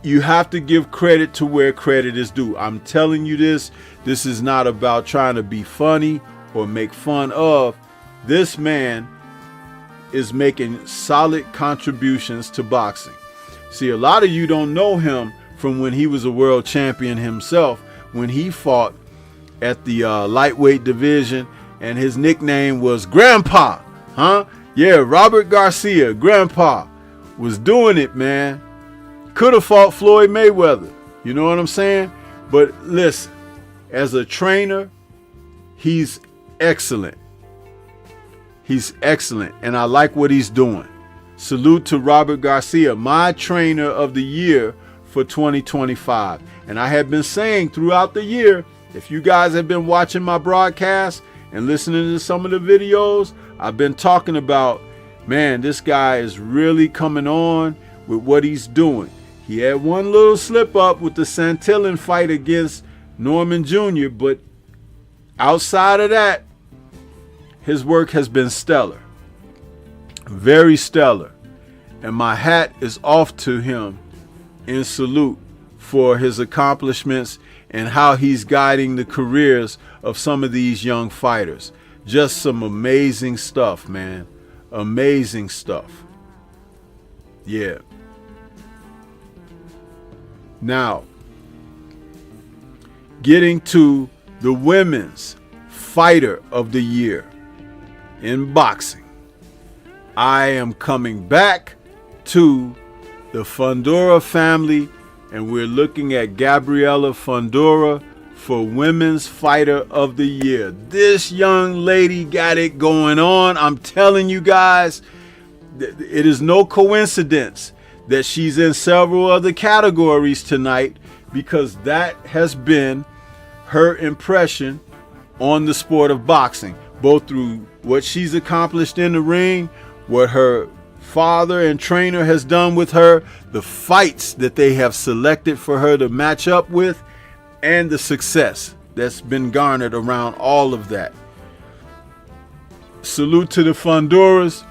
you have to give credit to where credit is due. I'm telling you this. This is not about trying to be funny or make fun of. This man is making solid contributions to boxing. See, a lot of you don't know him from when he was a world champion himself, when he fought at the lightweight division, and his nickname was Grandpa, huh? Yeah, Robert Garcia, Grandpa, was doing it, man. Could have fought Floyd Mayweather, you know what I'm saying? But listen, as a trainer, he's excellent. He's excellent, and I like what he's doing. Salute to Robert Garcia, my trainer of the year for 2025. And I have been saying throughout the year, if you guys have been watching my broadcast and listening to some of the videos, I've been talking about, man, this guy is really coming on with what he's doing. He had one little slip up with the Santillan fight against Norman Jr., but outside of that, his work has been stellar. Very stellar. And my hat is off to him in salute for his accomplishments and how he's guiding the careers of some of these young fighters. Just some amazing stuff, man. Amazing stuff. Yeah. Now, getting to the women's fighter of the year in boxing, I am coming back to the Fundora family, and we're looking at Gabriela Fundora for Women's Fighter of the Year. This young lady got it going on. I'm telling you guys, it is no coincidence that she's in several other categories tonight, because that has been her impression on the sport of boxing, both through what she's accomplished in the ring, what her father and trainer has done with her, the fights that they have selected for her to match up with, and the success that's been garnered around all of that. Salute to the Fundoras,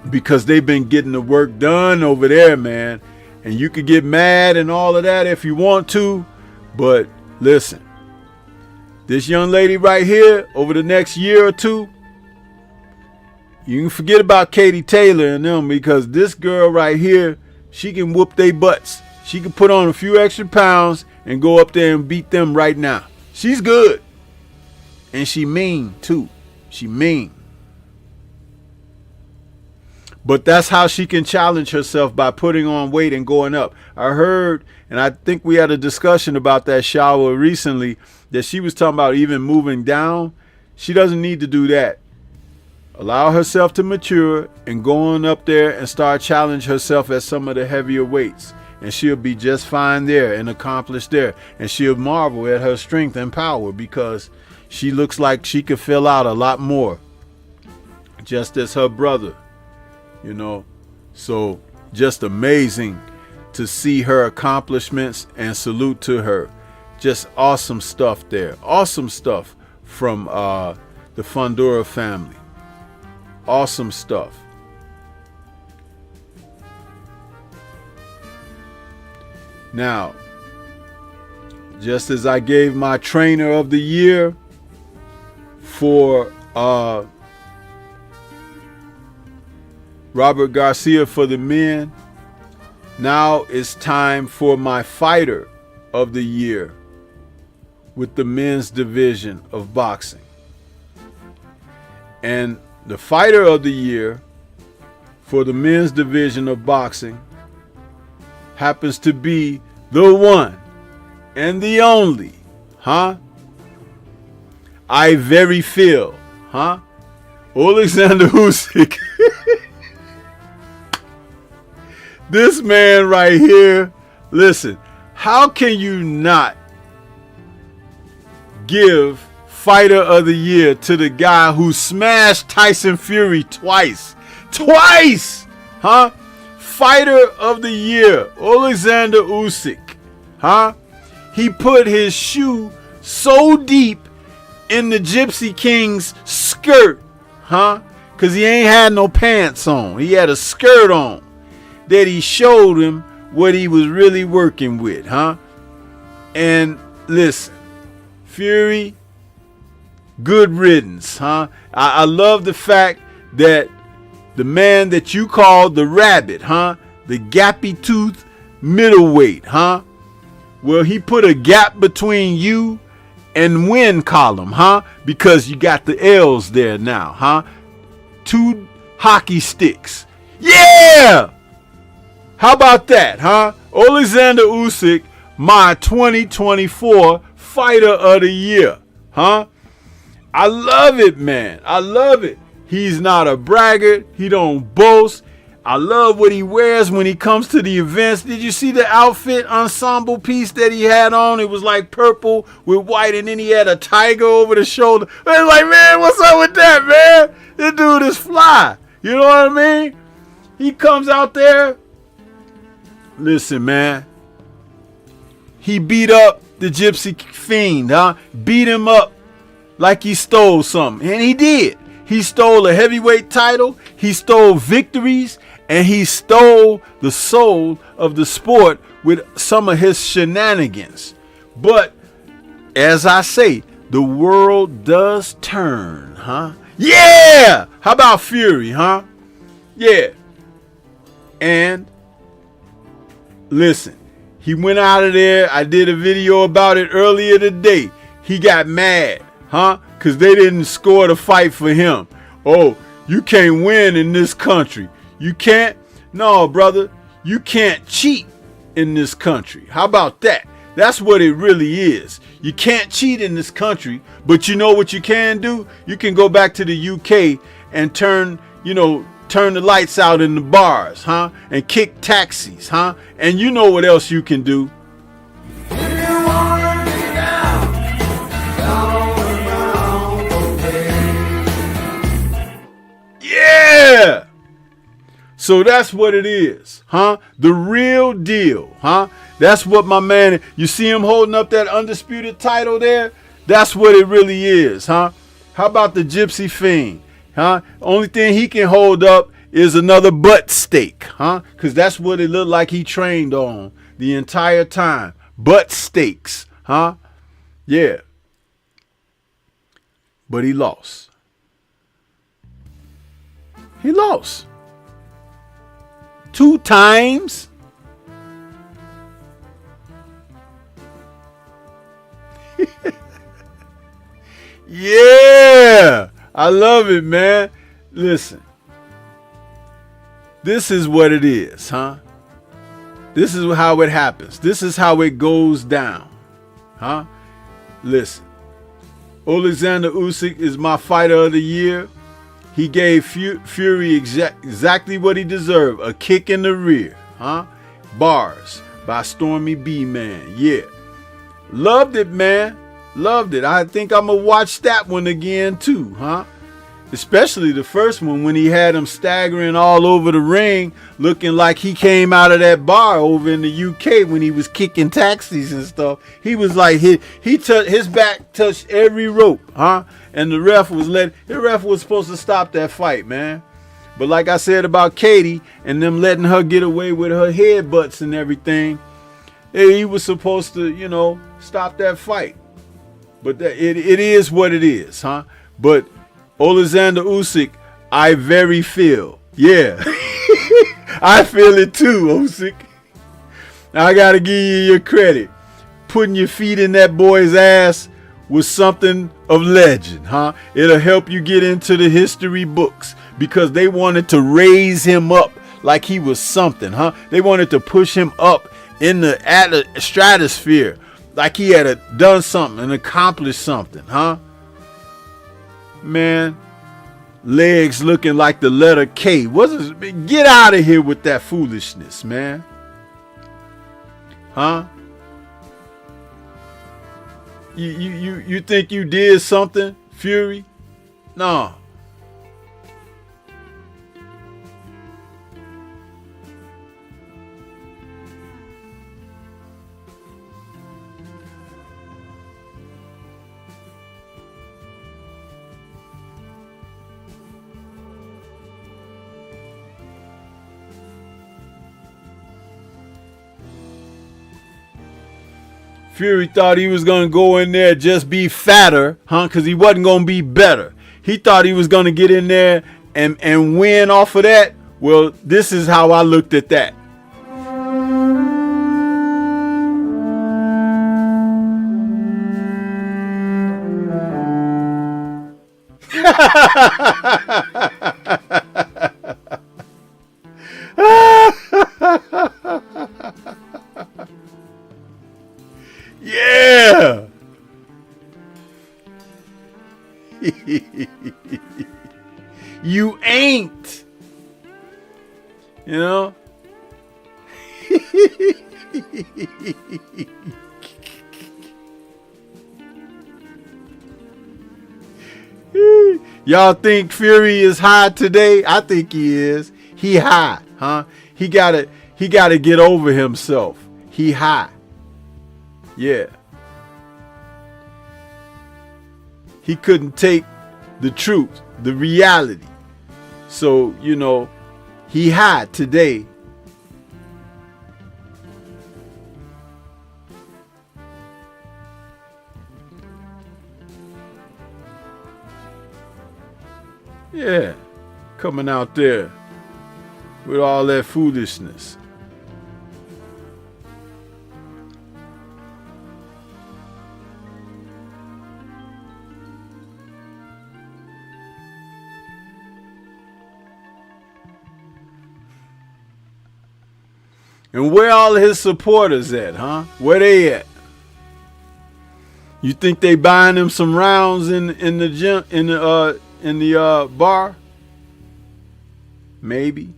because they've been getting the work done over there, man. And you could get mad and all of that if you want to, but listen, this young lady right here, over the next year or two, you can forget about Katie Taylor and them, because this girl right here, she can whoop their butts. She can put on a few extra pounds and go up there and beat them right now. She's good. And she mean too. She mean. But that's how she can challenge herself, by putting on weight and going up. I heard, and I think we had a discussion about that shower recently, that she was talking about even moving down. She doesn't need to do that. Allow herself to mature and go on up there and start challenge herself at some of the heavier weights. And she'll be just fine there and accomplished there. And she'll marvel at her strength and power, because she looks like she could fill out a lot more, just as her brother, you know. So just amazing to see her accomplishments, and salute to her. Just awesome stuff there. Awesome stuff from the Fundora family. Awesome stuff. Now, just as I gave my trainer of the year for Robert Garcia for the men, now it's time for my fighter of the year with the men's division of boxing. And the fighter of the year for the men's division of boxing happens to be the one and the only, I very feel, Alexander Usyk. This man right here, listen, how can you not give fighter of the year to the guy who smashed Tyson Fury twice? Fighter of the year, Alexander Usyk. He put his shoe so deep in the Gypsy King's skirt, because he ain't had no pants on. He had a skirt on, that he showed him what he was really working with, And listen, Fury, good riddance, I love the fact that the man that you called the rabbit, the gappy tooth middleweight, well, he put a gap between you and win column, because you got the L's there now, 2 hockey sticks. Yeah! How about that, Alexander Usyk, my 2024 fighter of the year, I love it, man. I love it. He's not a braggart. He don't boast. I love what he wears when he comes to the events. Did you see the outfit ensemble piece that he had on? It was like purple with white, and then he had a tiger over the shoulder. I was like, man, what's up with that, man? This dude is fly. You know what I mean? He comes out there. Listen, man. He beat up the Gypsy Fiend, huh? Beat him up like he stole something. And he did. He stole a heavyweight title. He stole victories. And he stole the soul of the sport with some of his shenanigans. But as I say, the world does turn, huh? Yeah! How about Fury, huh? Yeah. And listen, he went out of there. I did a video about it earlier today. He got mad, huh? Because they didn't score the fight for him. Oh, you can't win in this country. You can't? No, brother. You can't cheat in this country. How about that? That's what it really is. You can't cheat in this country, but you know what you can do? You can go back to the UK and turn the lights out in the bars, huh? And kick taxis, huh? And you know what else you can do? Yeah! So that's what it is, huh? The real deal, huh? That's what my man, you see him holding up that undisputed title there? That's what it really is, huh? How about the Gypsy Fiend, huh? Only thing he can hold up is another butt steak, huh? Because that's what it looked like he trained on the entire time. Butt steaks, huh? Yeah. But he lost. He lost. 2 times. Yeah. I love it, man. Listen. This is what it is, huh? This is how it happens. This is how it goes down, huh? Listen. Alexander Usyk is my fighter of the year. He gave Fury exactly what he deserved. A kick in the rear, huh? Bars by Stormybman. Yeah. Loved it, man. Loved it. I think I'm going to watch that one again too, huh? Especially the first one when he had him staggering all over the ring, looking like he came out of that bar over in the UK when he was kicking taxis and stuff. He was like, his back touched every rope, huh? And the ref was supposed to stop that fight, man. But like I said about Katie and them letting her get away with her headbutts and everything, he was supposed to, stop that fight. But it is what it is, huh? But Alexander Usyk, I very feel. Yeah. I feel it too, Usyk. I got to give you your credit. Putting your feet in that boy's ass was something of legend, huh? It'll help you get into the history books because they wanted to raise him up like he was something, huh? They wanted to push him up in the stratosphere like he had done something and accomplished something, huh? Man, legs looking like the letter K. Get out of here with that foolishness, man. Huh? You think you did something, Fury? No. Fury thought he was going to go in there just be fatter, huh? Because he wasn't going to be better. He thought he was going to get in there and win off of that. Well, this is how I looked at that. Yeah. You ain't. You know? Y'all think Fury is high today? I think he is. He high, huh? He gotta get over himself. He high. Yeah. He couldn't take the truth, the reality. So, you know, he high today. Yeah, coming out there with all that foolishness. And where all his supporters at, huh? Where they at? You think they buying him some rounds in the gym, in the bar? Maybe.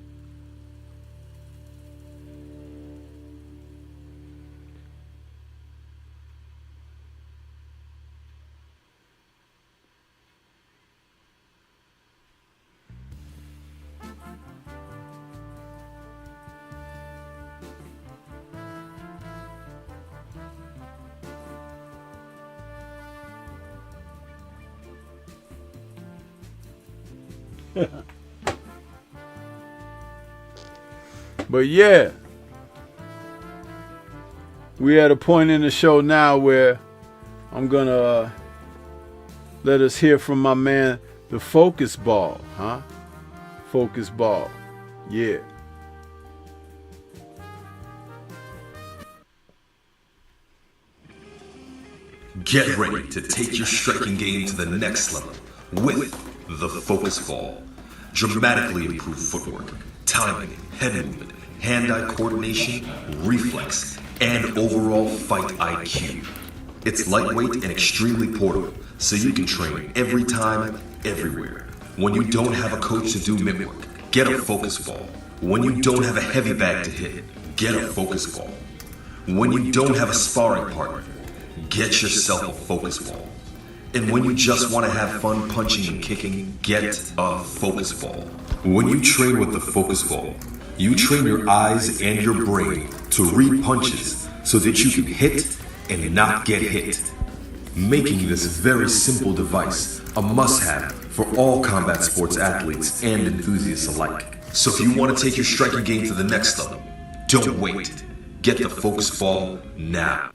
But yeah, we're at a point in the show now where I'm gonna let us hear from my man, the Focus Ball, huh? Focus Ball, yeah. Get ready to take your striking game to the next level with the Focus Ball. Dramatically improved footwork, timing, head movement, hand-eye coordination, reflex, and overall fight IQ. It's lightweight and extremely portable, so you can train every time, everywhere. When you don't have a coach to do mitt work, get a Focus Ball. When you don't have a heavy bag to hit, get a Focus Ball. When you don't have a sparring partner, get yourself a Focus Ball. And when you just want to have fun punching and kicking, get a Focus Ball. When you train with the Focus Ball, you train your eyes and your brain to read punches so that you can hit and not get hit, making this very simple device a must-have for all combat sports athletes and enthusiasts alike. So if you want to take your striking game to the next level, don't wait. Get the Focus Ball now.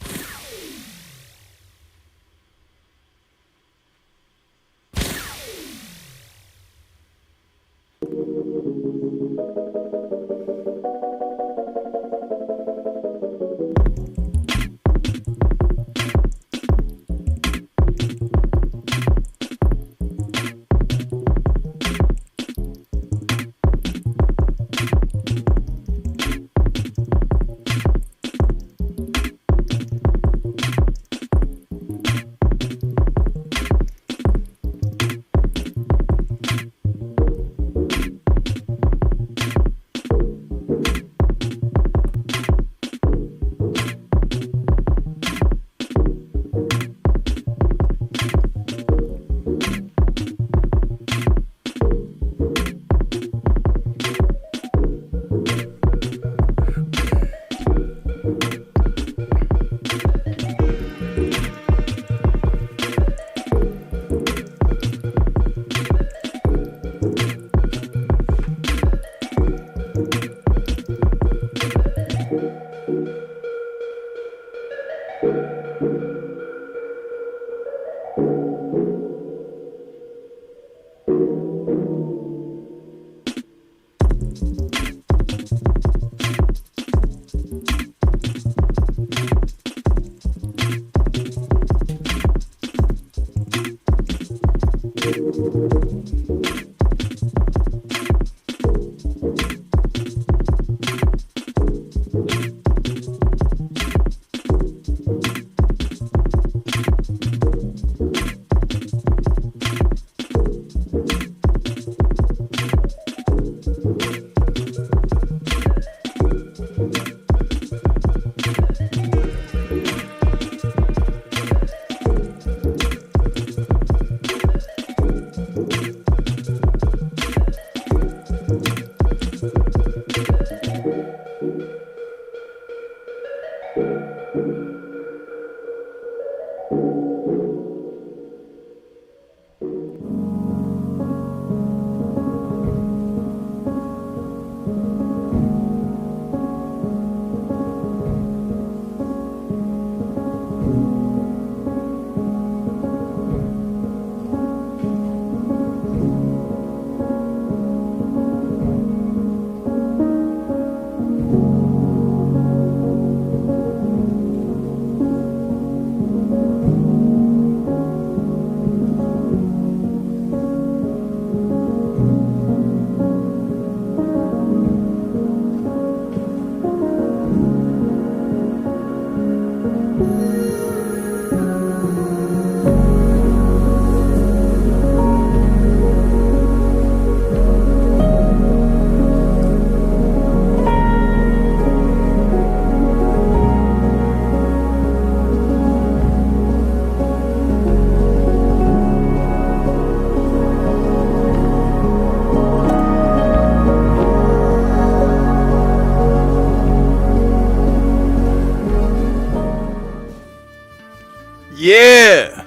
Yeah.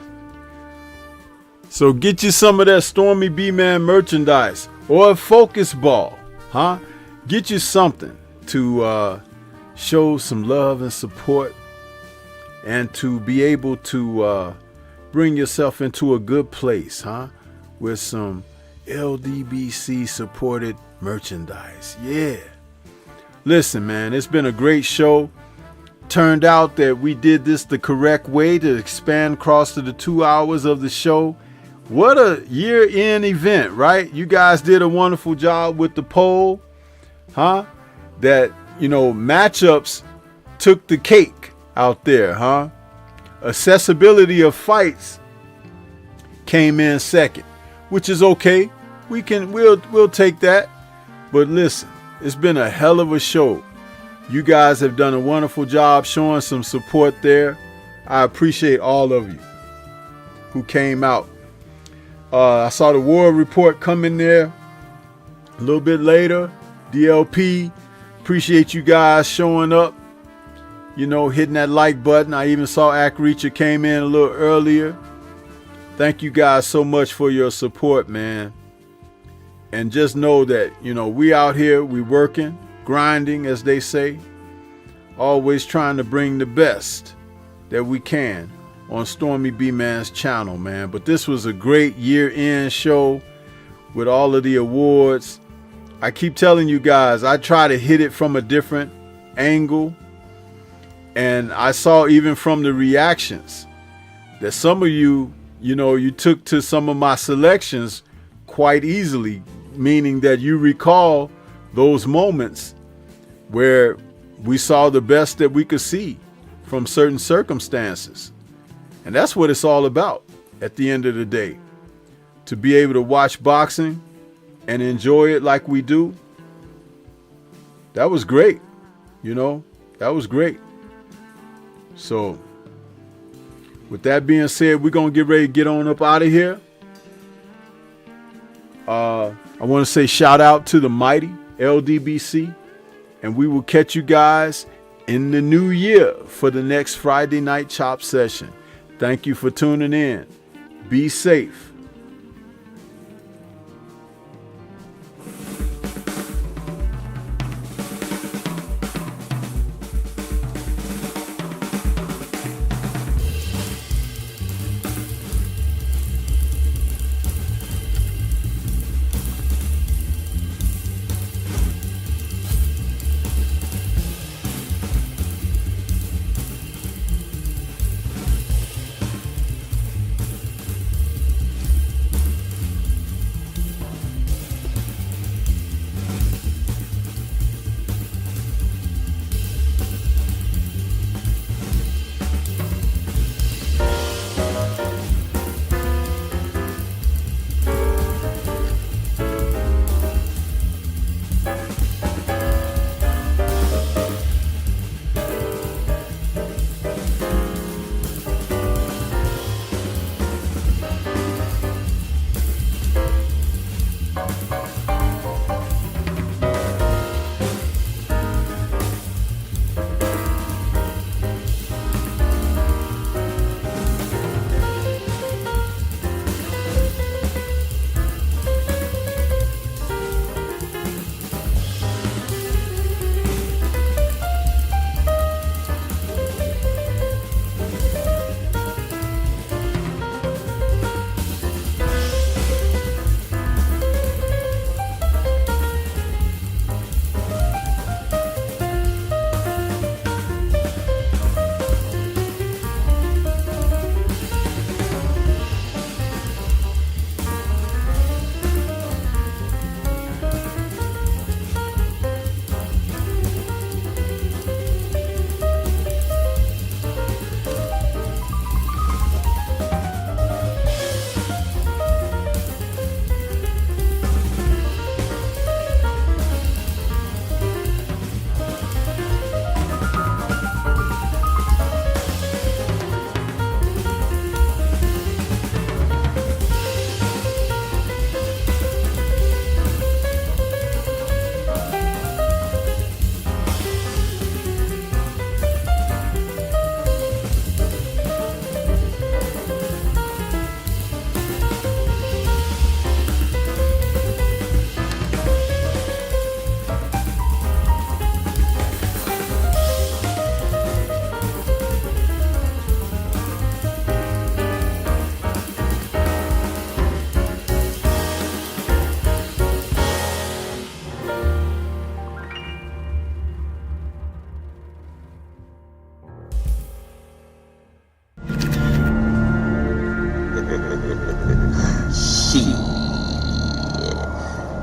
So get you some of that Stormybman merchandise or a focus ball, huh? Get you something to show some love and support, and to be able to bring yourself into a good place, huh? With some LDBC supported merchandise. Yeah. Listen, man, it's been a great show. Turned out that we did this the correct way to expand across to the 2 hours of the show. What a year-end event, right? You guys did a wonderful job with the poll, huh? That, matchups took the cake out there, huh? Accessibility of fights came in second, which is okay. We'll take that. But listen, it's been a hell of a show. You guys have done a wonderful job showing some support there. I appreciate all of you who came out. I saw the war report come in there a little bit later. DLP, appreciate you guys showing up, hitting that like button. I even saw Akreacher came in a little earlier. Thank you guys so much for your support, man. And just know that, we out here, we working, grinding, as they say, always trying to bring the best that we can on Stormybman's channel, man. But this was a great year-end show with all of the awards. I keep telling you guys, I try to hit it from a different angle. And I saw even from the reactions that some of you, you took to some of my selections quite easily, meaning that you recall those moments where we saw the best that we could see from certain circumstances. And that's what it's all about at the end of the day. To be able to watch boxing and enjoy it like we do. That was great. That was great. So with that being said, we're going to get ready to get on up out of here. I want to say shout out to the mighty LDBC. And we will catch you guys in the new year for the next Friday night chop session. Thank you for tuning in. Be safe.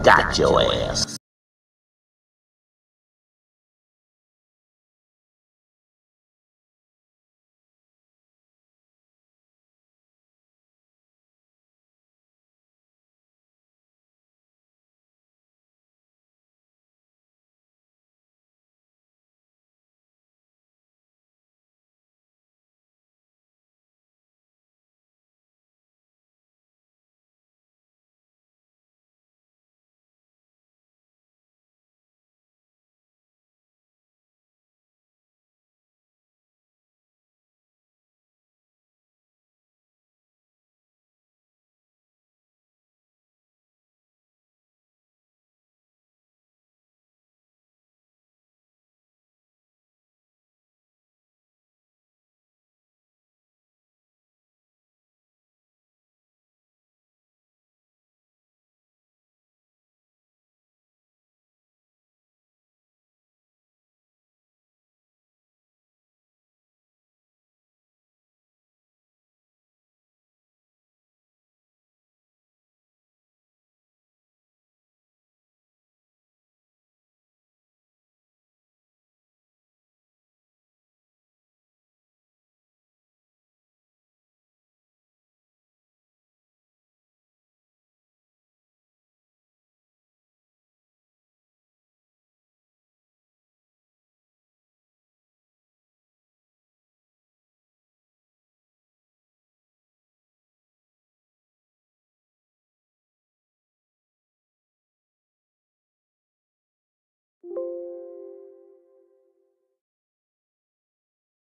got your ass.